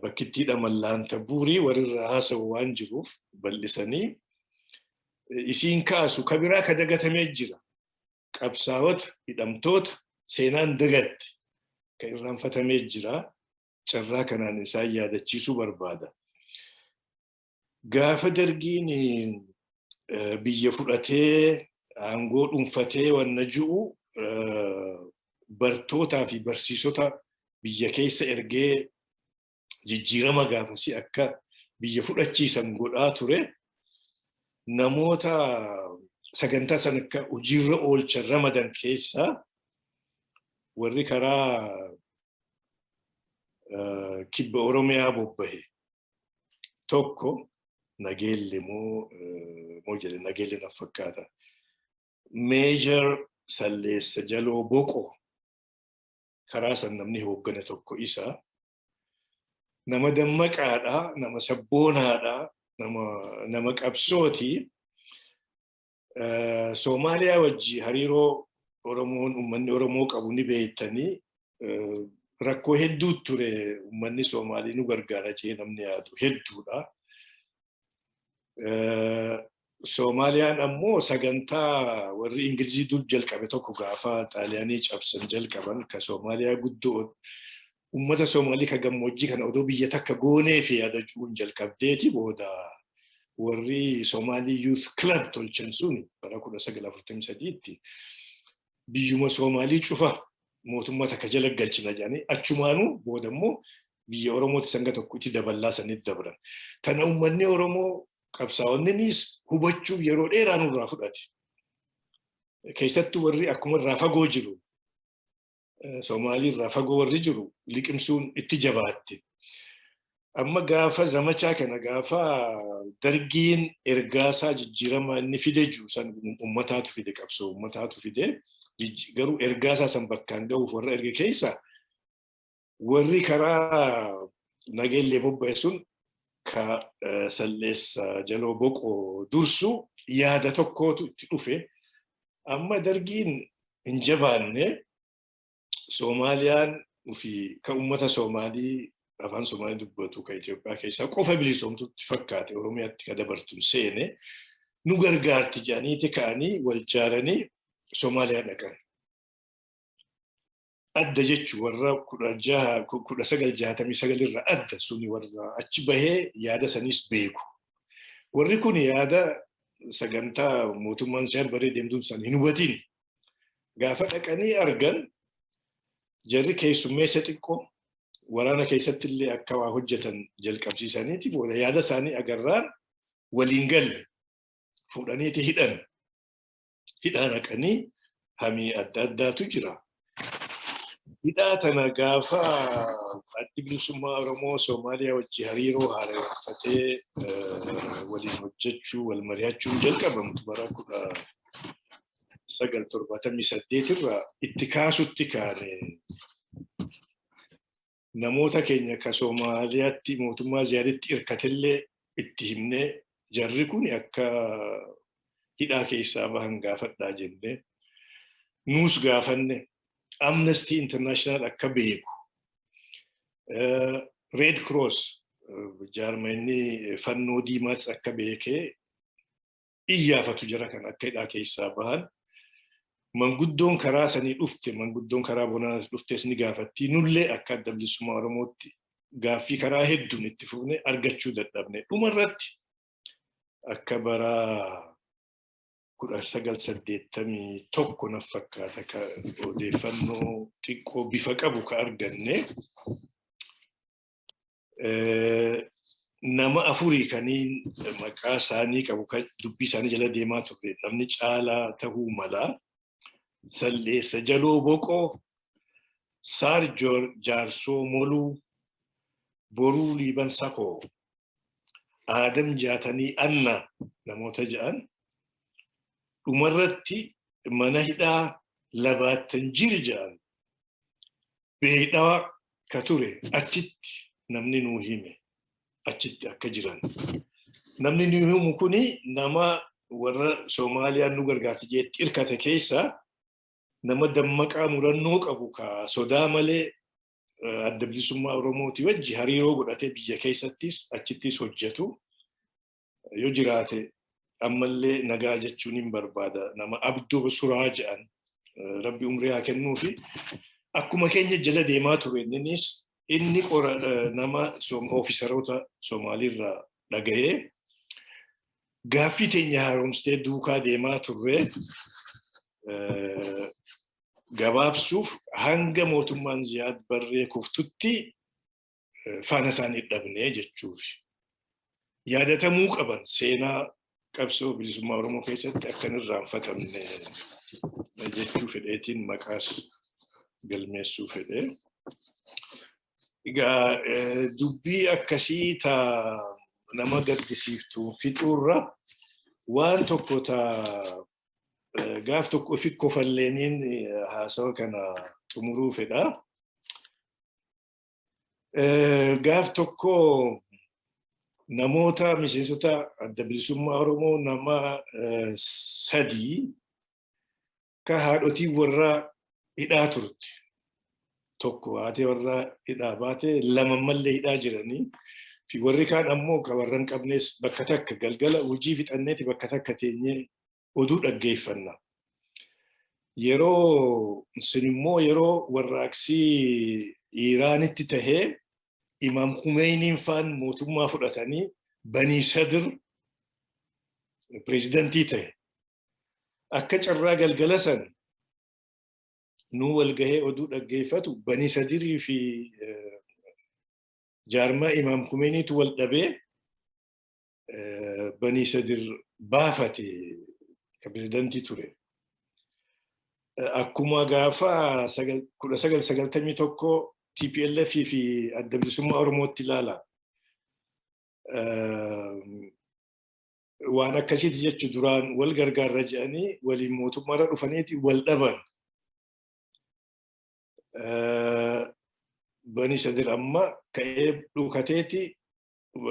Bakkitti hidhaman laanta buurii warrirraa haasa'u waan jiruuf bal'isanii isiin kaasu kabiraa ka dagatamee jira. Qabsaa'ota hidhamtoota seenaan dagatti ka irraanfatamee jira. Carraa kanaan isaan yaadachiisuu barbaada. Gaafa dargiin biyya fudhatee aangoo dhuunfatee wanna jiru bartootaa fi barsiisota biyya keessa ergee jijjiirama gaafasii akka biyya fudhachiisan godhaa ture. Namoota sagantaa san akka hojiirra oolchan ramadan keessaa warri karaa kibba Oromiyaa bobbahe tokko Nageelle moo jedhe Nageelle na fakkaata. Meejar Salleessa Jaloo Boqoo karaa san namni hooggana tokko isa. Nama dammaqaadha, nama sabboonaadha, nama qabsooti. Soomaaliyaa wajji hariiroo Oromoon uummanni Oromoo qabu ni beektanii rakkoo hedduu ture uummanni Soomaalii nu gargaara jee namni yaadu hedduudha. Soomaaliyaan ammoo sagantaa warri Ingilizii dur jalqabe tokko gaafa Xaaliyaanii cabsan jalqaban ka Soomaaliyaa guddoo ummata Soomaalii ka gammoojjii kana odoo biyya takka goonee fi yaadachuun jalqabdeeti booda warri Somali Youth Club tolchan suni bara 1943tti biyyuma Soomaalii cufa mootummaa takka jala galchina jedhanii achumaanuu booda immoo biyya Oromooti sanga tokko itti daballaa sanitti dabran. Tana uummanni Oromoo qabsaa'onnis hubachuuf yeroo dheeraa nurraa fudhate. Keessattuu warri akkuma irraa fagoo jiru Soomaalii irraa fagoo warri jiru liqimsuun itti jabaatte. Amma gaafa zamachaa kana gaafa dargiin ergaasaa jijjiirama inni fide jiru san uummataatu fide qabsoo uummataatu fide garuu ergaasaa san bakkaan ga'uuf warra erge keessa warri karaa Nageellee bobba'e sun ka Salleessa Jaloo Boqoo dursu yaada tokkootu itti dhufe. Amma dargiin hin jabaanne Soomaaliyaan fi ka uummata Soomaalii afaan Soomaalii dubbatu ka Itoophiyaa keessaa qofa bilisoomtutti fakkaate Oromiyaatti ka dabartuun seene nu gargaarti jedhaniiti ka'anii wal jaaranii Soomaaliyaa dhaqan. Adda jechuun warra 1969 irraa adda suni warra achi bahee yaada sanis beeku. Warri kun yaada sagantaa mootummaan isaan baree deemtuun san hin hubatiin. Gaafa dhaqanii argan jarri keessummeessa xiqqoo waraana keessatti illee akka waa hojjetan jalqabsiisaniiti booda yaada isaanii agarraan waliin galle fuudhaniiti hidhan. Hidhaa naqanii hamii adda addaatu jira. Hidhaa tana gaafa addi bilisummaa Oromoo Soomaaliyaa wajji hariiroo haaromfatee waliin hojjechuu wal mari'achuun jalqabamtu bara 1978 irraa itti kaasutti kaane namoota keenya ka Soomaaliyaatti mootummaa Ziyaaditti irkatellee itti himnee jarri kun akka hidhaa keessaa bahan gaafadhaa jennee nuus gaafanne. Amnesty International akka beeku. Red Cross jaarmanni fannoo diimaas akka beekee iyyaafatu jira kan akka hidhaa keessaa bahan. Manguddoon karaa sanii dhufte, manguddoon karaa Bonaas dhuftes ni gaafatti. Nullee akka adda bilisummaa Oromootti gaaffii karaa hedduun itti fufne argachuu dadhabne. Dhumarratti akka bara 1981 na fakkaata ka odeeffannoo xiqqoo bifa qabu ka arganne nama afurii kaniin maqaa isaanii qabu ka dubbii isaanii jala deemaa turre namni caalaa ta'uu mala Salleessa Jaloo Boqoo Saar Jaarsoo Moluu Boruu Liiban Sakoo Aadam Jaatanii Annaa namoota jedhan dhumarratti mana hidhaa labaattan jiri jedhan beedhaa ka ture achitti namni nuu hime achitti akka jiran. Namni nuu himu kuni nama warra Soomaaliyaan nu gargaarti jeetti hirkate keessa nama dammaqaa murannoo qabu ka sodaa malee adda bilisummaa Oromooti wajji hariiroo godhatee biyya keessattis achittis hojjetu yoo jiraate ammallee nagaa jechuun hin barbaada. Nama Abduu Suraa jedhan Rabbi umrii haa kennuufi akkuma keenya jala deemaa ture innis inni nama oofisaroota Somaaliirraa dhaga'ee gaaffii teenya haaromsitee duukaa deemaa turre gabaabsuuf hanga mootummaan Ziyaad Barree kuftutti faana isaanii dhabnee jechuuf yaadatamuu qaban seenaa qabsoo bilisummaa Oromoo keessatti akkan irraanfatamne jechuu fedheetiin maqaas galmeessuu fedhe. Egaa dubbii akkasii nama gaddisiiftu fixuurra waan tokko gaaf tokko ofi kofalleeniin haasawa kana xumuruu fedha. Gaaf tokko namoota miseensota adda bilisummaa Oromoo nama 3 ka haadhotii warra hidhaa turte. Tokko haatee warra hidhaa baate 2 mallee hidhaa jiranii fi warri kaan ammoo ka warra hin qabnes bakka takka galgala hojii fixanneeti bakka takka teenyee oduu dhaggeeffanna. Yeroo warraaqsii Iraanitti tahee Imaam Khomeiniin faan mootummaa fudhatanii Banii Sadr pireezidantii ta'e. Akka carraa galgala san nuu walgahee oduu dhaggeeffatu Banii Sadrii fi jaarmaa Imaam Khomeiniitu wal dhabee Banii Sadr baafate ka pireezidantii ture. Akkuma gaafa 1991 TPLF fi adda bilisummaa Oromootti ilaala. Waan akkasiiti jechuun duraan wal gargaarra jedhanii waliin mootummaarra dhufaniiti wal dhaban. Banii Sadr amma ka'ee dhukateeti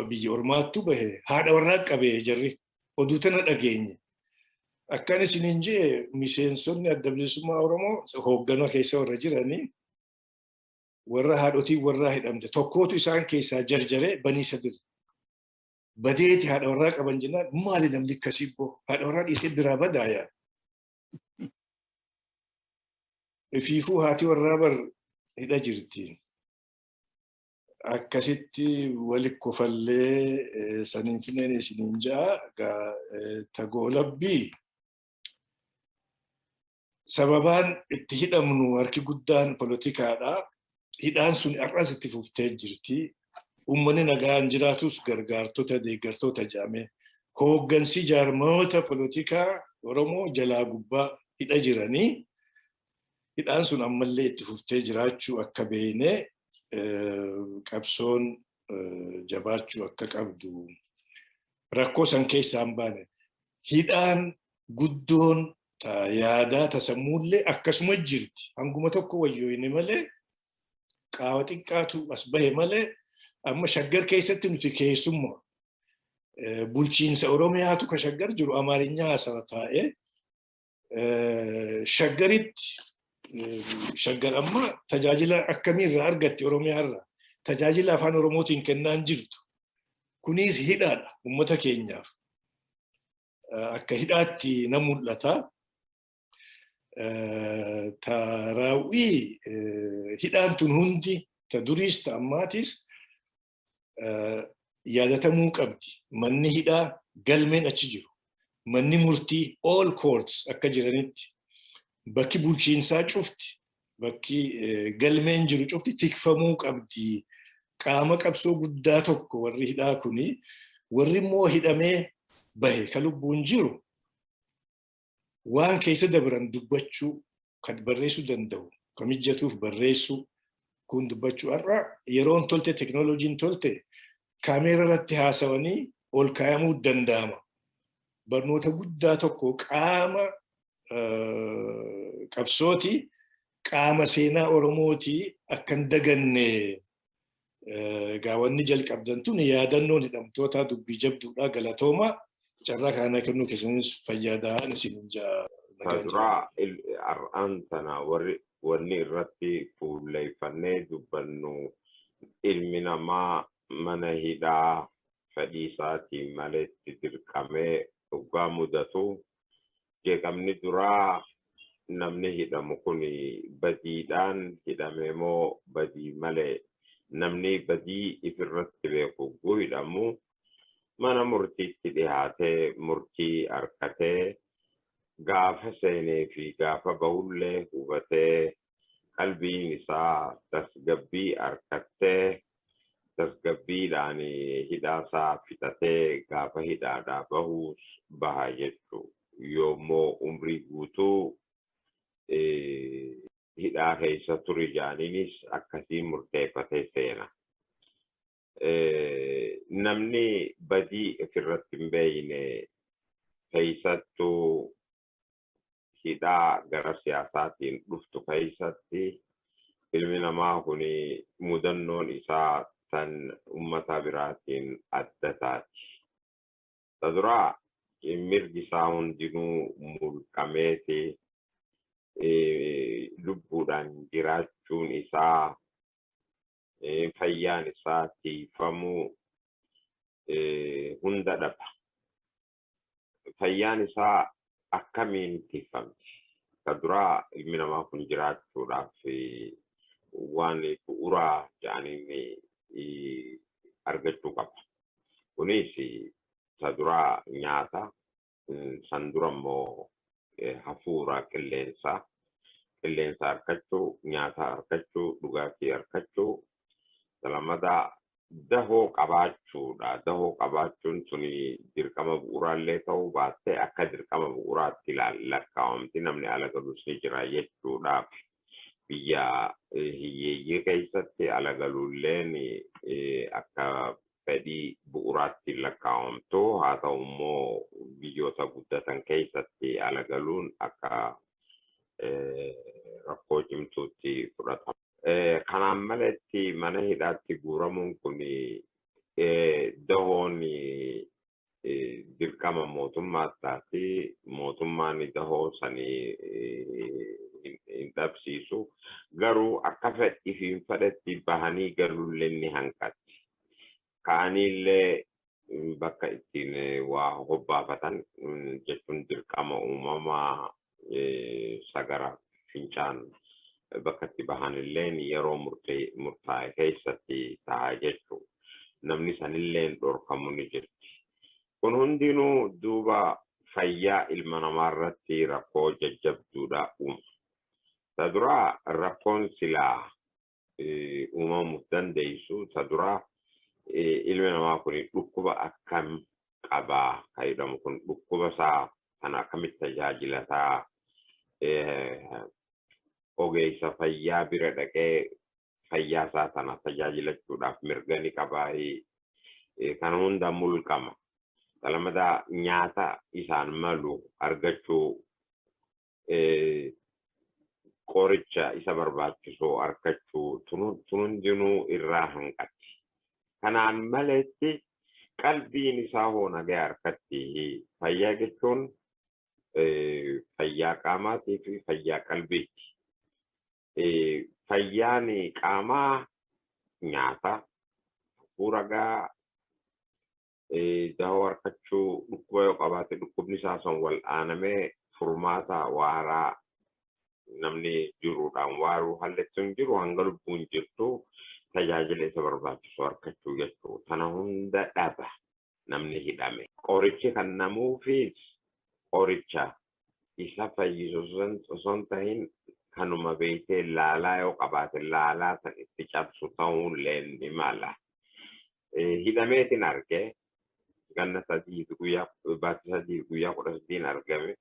biyya ormaattu bahe haadha warraa qabee jarri oduu tana dhageenye. Akkan isiniin jee miseensonni adda bilisummaa Oromoo hoogganaa keessa warra jiranii warra haadhotii warraa hidhamte tokkootu isaan keessaa jarjaree Banii Sadr badeeti haadha warraa qaban jennaan maali namni akkasii boo haadha warraa dhiisee biraa badaayaa. Ifiifuu haati warraa bar hidha jirti. Akkasitti walitti kofallee saniin finneen isiniin jaa tagoolabbii sababaan itti hidhamnu harki guddaan politikaadha. Hidhaan sun har'as itti fuftee jirti. Uummanni nagaan jiraatus gargaartota deeggartoota jedhamee hooggansi jaarmoota politikaa Oromoo jalaa gubbaa hidha jiranii. Hidhaan sun ammallee itti fuftee jiraachuu akka beeknee qabsoon jabaachuu akka qabdu rakkoo san keessaa hin baane. Hidhaan guddoon yaadaa tasammuullee akkasuma jirti. Hanguma tokko wayyooyne malee qaawa xiqqaatu as bahe malee amma Shaggar keessatti nuti keessummaa bulchiinsa Oromiyaatu ka Shaggar jiru Amaarinyaa haasawa taa'ee Shaggaritti Shaggar amma tajaajila akkamiirraa argatti Oromiyaarraa tajaajila afaan Oromootiin kennaan jirtu. Kunis hidhaadha uummata keenyaaf. Akka hidhaatti na mul'ata. Raawwii hidhaan tun hundi ta duriis ta ammaatis yaadatamuu qabdi. Manni hidhaa galmeen achi jiru. Manni murtii all courts akka jiranitti bakki bulchiinsaa cufti bakki galmeen jiru cufti tikfamuu qabdi. Qaama qabsoo guddaa tokko warri hidhaa kuni warri immoo hidhamee bahe ka lubbuun jiru waan keessa dabran dubbachuu kan barreessuu danda'u kan mijjatuuf barreessuu kun dubbachuu har'a yeroon tolte teknooloojiin tolte kaameera irratti haasawanii ol kaayamuu danda'ama. Barnoota guddaa tokko qaama qabsooti, qaama seenaa Oromooti akkan daganne gaawwanni jalqabdan tun yaadannoon hidhamtoota dubbii jabduudha galatooma. Carraa kana kennuu keessanis fayyadaan isin duraa har'aan tana wanni irratti fuulleeffannee dubbannu ilmi namaa mana hidhaa fedhii isaatiin maletti dirqamee dhugaa mudatu jeeqamni duraa namni hidhamu kun badiidhaan hidhame moo badii malee namni badii ifirratti beeku hidhamu mana murtiitti dhihaatee murtii harkatee gaafa seenee fi gaafa bahullee hubatee qalbiin isaa tasgabbii harkattee tasgabbiidhaan hidhaasaa fixatee gaafa hidhaadhaa bahuus baha jechuu yoommoo umrii guutuu hidhaa keessa turi jaaniinis akkasii murteeffatee seena. Namni badii ofirratti hin beeyne keessattuu hidhaa gara siyaasaatiin dhuftu keessatti ilmi namaa kun mudannoon isaa tan ummata biraatiin adda taati. Duraa mirgi isaa hundinuu mulqameeti lubbuudhaan jiraachuun isaa fayyaan isaa tiifamuu hunda dhaba. Fayyaan isaa akkamiin tiifamti? Duraa ilmi namaa kun jiraachuudhaaf waan bu'uuraa jedhanii argachuu qaba. Kunis duraa nyaata, san dura immoo hafuura qilleensa harkachuu, nyaata harkachuu, dhugaatii harkachuu, lammataa dahoo qabaachuudha. Dahoo qabaachuun suni dirqama bu'uuraallee ta'uu baattee akka dirqama bu'uuraatti lakkaa'amti namni ala galus ni jira jechuudhaaf biyya hiyyeeyyii keessatti ala galuulleen akka fedhii bu'uuraatti lakkaa'amtu haa ta'u immoo biyyoota guddatan keessatti ala galuun akka rakkoo cimtuutti fudhatama. Kanaan maletti mana hidhaatti guuramuun kun dahoon dirqama mootummaatti mootummaan dahoo sanii hin dhabsiisu garuu akka fedhii fi fedhetti bahanii galuullee ni hanqatti. Kaanillee bakka ittiin waa hobbaafatan jechuun dirqama uumamaa sagara fincaan bakka itti bahanillee yeroo murtaa'e keessatti ta'a jechuudha. Namni sanillee dhorkamu ni jirti. Kun hundinuu duuba fayyaa ilma namaa irratti rakkoo jajjabduudha uuma. Duraa rakkoon silaa uumamuu dandeessu duraa ilmi namaa kun dhukkuba akkam qabaa kan jedhamu kun dhukkuba isaa kana akkamitti tajaajilataa ogeessa fayyaa bira dhaqee fayyaa isaa sana tajaajilachuudhaaf mirga ni qabaa. Kan hunda mulqama. Lammataa nyaata isaan malu argachuu qoricha isa barbaachisu argachuu tun hundinuu irraa hanqatti. Kanaan maletti qalbiin isaa hoo nagaa harkatti. Fayyaa jechuun fayyaa qaamaatii fi fayyaa qalbiiti. Fayyaan qaamaa nyaata, hafuura gahaa, dahoo harkachuu, dhukkuba yoo qabaate dhukkubni isaa sun wal aanamee furmaata waaraa namni jiruudhaan waaruu hallettuun jiru hanga lubbuun jirtu tajaajila isa barbaachisu harkachuu jechuudha. Kana hunda dhaba namni hidhame. Qorichi kan namuufis qoricha isa fayyisu osoo hin ta'in kanuma beekee laalaa yoo qabaate laalaa san itti cabsu ta'uunillee ni mala. Hidhameetiin argee ganna sadii guyyaa baatti sadii guyyaa 18 argame.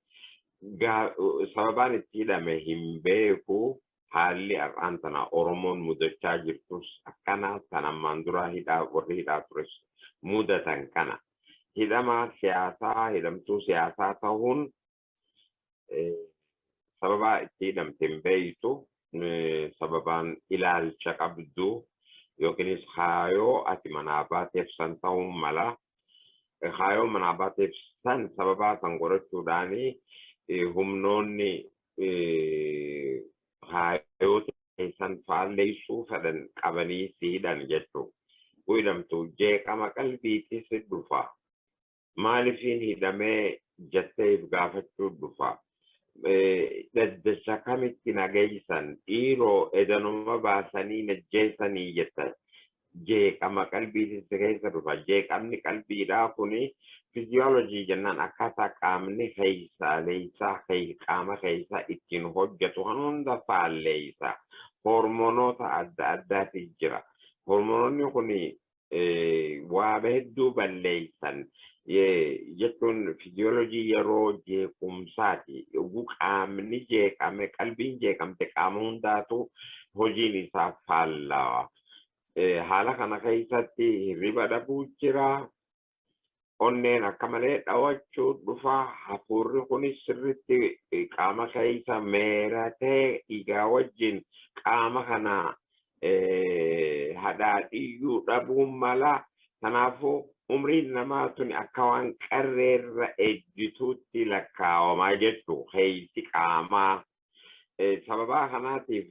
Sababaan itti hidhame hin beeku haalli har'aan tana Oromoon mudachaa jirtus akkana tan ammaan dura warri hidhaa tures mudatan kana. hidhama siyaasaa hidhamtuu siyaasaa ta'uun sababa itti hidhamte hin beektu sababaan ilaalcha qabdu yookiinis haayoo ati manaa baateef san ta'uun mala haayoo manaa baateef san sababaa san godhachuudhaani humnoonni haayoo san faalleessuu fedhan qabanii si hidhan jechuudha. Hidhamtu jeeqama qalbiitis dhufa. Maaliifin hidhamee jetteef gaafachuu dhufa. Daddacha kamitti nageessan dhiiroo edanuma baasanii najjeessanii jettan. Jeeqama qalbiitis keessa dhufa. Jeeqamni qalbiidhaa kuni fiiziyoolojii jennaan akkaataa qaamni keessaa qaama keessaa ittiin hojjetu hunda faalleessa. Hormoonota adda addaati jira. Hormoonni kuni waa hedduu balleessan. Jechuun fiiziyoolojii yeroo jeequmsaati. Qaamni jeeqame qalbiin jeeqamte qaama hundaatu hojiin isaa faallaa. Haala kana keessatti hirriba dhabuu jira. Onneen akka malee dhawachuu dhufa. Hafuurri kunis sirriitti qaama keessa meeratee dhiigaa wajjin qaama kana hadhaadhiyyuu dhabuun mala. Kanaafuu umriin namaa tuni akka waan qarreerra ejjituutti lakkaawamaa jechuudha. Keessi qaamaa. Sababa kanaatiif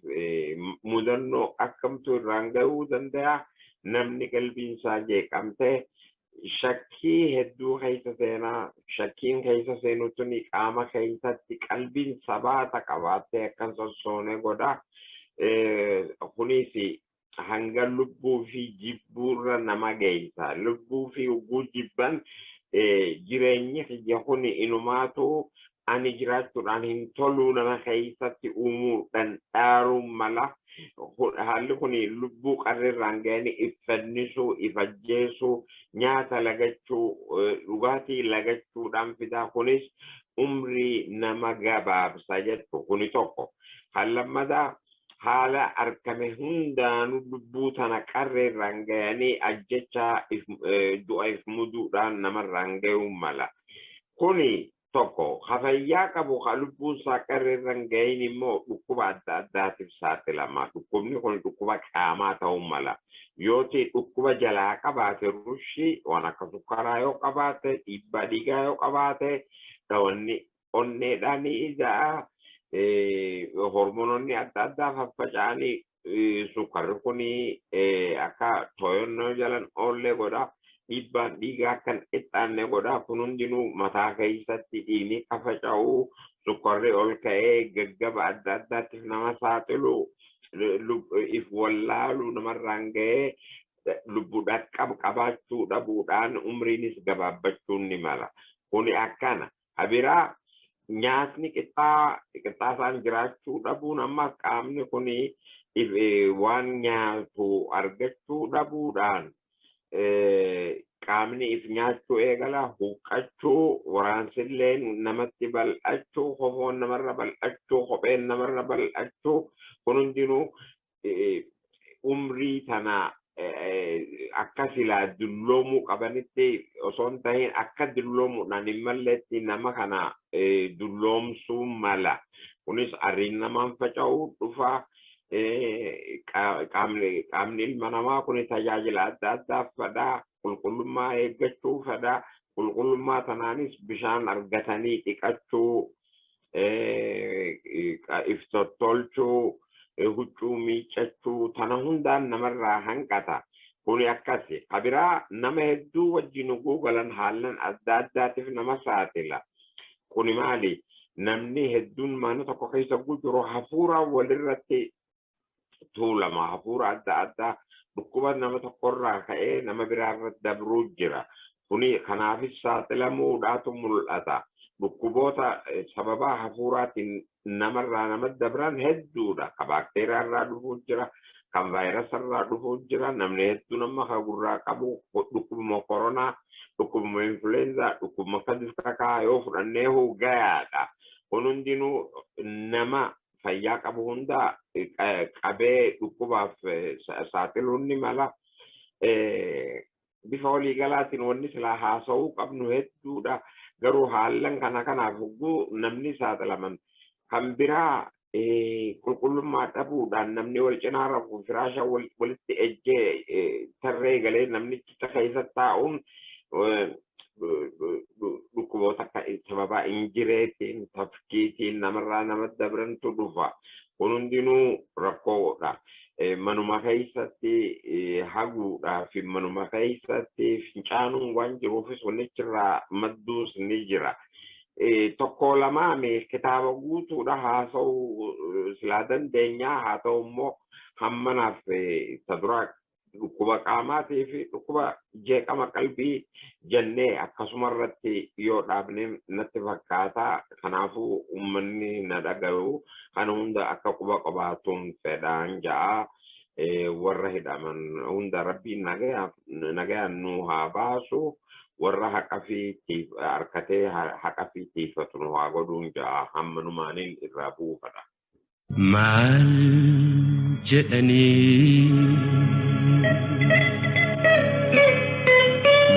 mudannoo akkamtu irraan gahuu danda'a. Namni qalbiinsaa jeeqamte shakkii hedduu keessa seenaa. Shakkiin keessa seenu tuni qaama keessatti qalbiin sabaata qabaattee akkan sossoonee godha. Kunis hanga lubbuu fi jibbuurra nama geessa. Lubbuu fi ugguu jibban jireenyi kiyya kun inumaatu ani jiraachuudhaan hin toluu nama keessatti uumuudhaan dhaaruun mala. Haalli kun lubbuu qarreerraan ga'anii iffannisuu, ifajjeessuu, nyaata lagachuu, dhugaatii lagachuudhaan fidaa. Kunis umrii nama gabaabsa jechuudha. Kuni tokko. Kan lammataa haala arkame hundaanuu lubbuu tana qarreerraan ga'anii ajjechaa du'a if muduudhaan namarraan ga'uun mala. Kuni tokko hafayyaa qabu kan lubbuun isaa qarreerraan ga'in immoo dhukkuba adda addaatiif saaxilama. Dhukkubni kun dhukkuba qaamaa ta'uun mala. Yooti dhukkuba jalaa qabaate rushii waan akka sukkaraa yoo qabaate dhiibbaa dhiigaa yoo qabaate dhawanni onneedhaan ni ija'a. Hormoononni adda addaa faffaca'anii sukkarri kuni akka to'annoo jalan oollee godha. Dhiibbaan dhiigaa kan ixxaanne godha. Kun hundinuu mataa keessatti dhiigni faffaca'u sukkarri ol ka'ee gaggaba adda addaatiif nama saaxilu if wallaalu namarraan ga'ee lubbuudhaan qabaachuu dhabuudhaan umriinis gabaabbachuun ni mala. Kuni akkana. Habiraa nyaatni qixxaasaan jiraachuu dhabuun amma qaamni kuni waan nyaatu argachuu dhabuudhaan qaamni if nyaachuu eegala. Huqqachuu, waraansilleen namatti bal'achuu, kofoon namarra bal'achuu, kopheen namarra bal'achuu. Kun hundinuu umrii tana akka silaa dulloomuu qabanitti osoo hin tahin akka dulloomuudhaan hin malleetti nama kana dulloomsuu mala. Kunis arriin namaan faca'uu dhufa. Qaamni ilma namaa kun tajaajila adda addaaf fedha. Qulqullummaa eeggachuu fedha. Qulqullummaa tanaanis bishaan argatanii dhiqachuu, if tottolchuu, huccuu miiccachuu tana hundaan namarraa hanqata. Kuni akkasi. Habiraa nama hedduu wajjin guugalan haalan adda addaatiif nama saaxila. Kuni maali? Namni hedduun mana tokko keessa jiru hafuura walirratti tuulama. Hafuura adda addaa dhukkuba nama tokkorraa ka'ee nama biraarratti dabruu jira. Kuni kanaafis saaxilamuudhaatu mul'ata. Dhukkuboota sababa hafuuraatiin namarraa nama dabran hedduudha. Kan baakteeriyaarraa dhufuu jira, kan vaayirasarraa dhufuu jira. Namni hedduun amma kan gurraa qabu dhukkubuma koronaa, dhukkubuma influenza, dhukkubuma kadifkakaa yoo fudhannee gayaadha. Kun hundinuu nama fayyaa qabu hunda qabee dhukkubaaf saaxiluun ni mala. bifa waliigalaatiin wanni silaa haasa'uu qabnu hedduudha. Garuu haallan kanaaf hogguu namni saaxilaman kan biraa qulqullummaa dhabuudhaan namni wal cinaa rafu firaasha walitti ejjee tarree galee namnichi keessa taa'uun dhukkuboota akka sababa injireetiin tafkiitiin namarraa namatti dabrantu dhufa. Kun hundinuu rakkoodha. Manuma keessatti haguudhaa fi manuma keessatti fincaanuun waan jiruufis wannichirraa madduus ni jira. Tokko lamaa kitaaba guutuudha haasa'uu silaa dandeenyaa haa ta'u immoo hammanaaf isa dura dhukkuba qaamaatii fi dhukkuba jeeqama qalbii jennee akkasuma irratti yoo dhaabne natti fakkaata. Kanaafuu uummanni na dhaga'u kana hunda akka quba qabaatuun fedhaan ja'a. Warra hidhaman hunda rabbiin nagayaan nu haa baasu. Warra haqa fi harkatee haqa fi tiifatu nu haa godhuun ja'a. Hammanumaaniin irraa buufadha. Maal jedhanii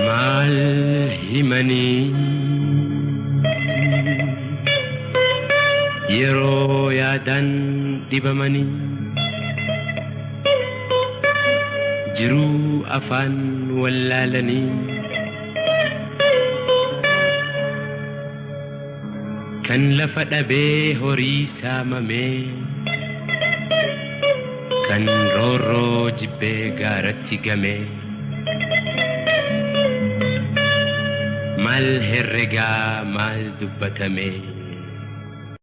maal himanii yeroo yaadan dibamanii jiruu afaan wallaalanii kan lafa dhabee horii saamamee kan roorroo jibbee gaaratti gamee maal herregaa maal dubbatamee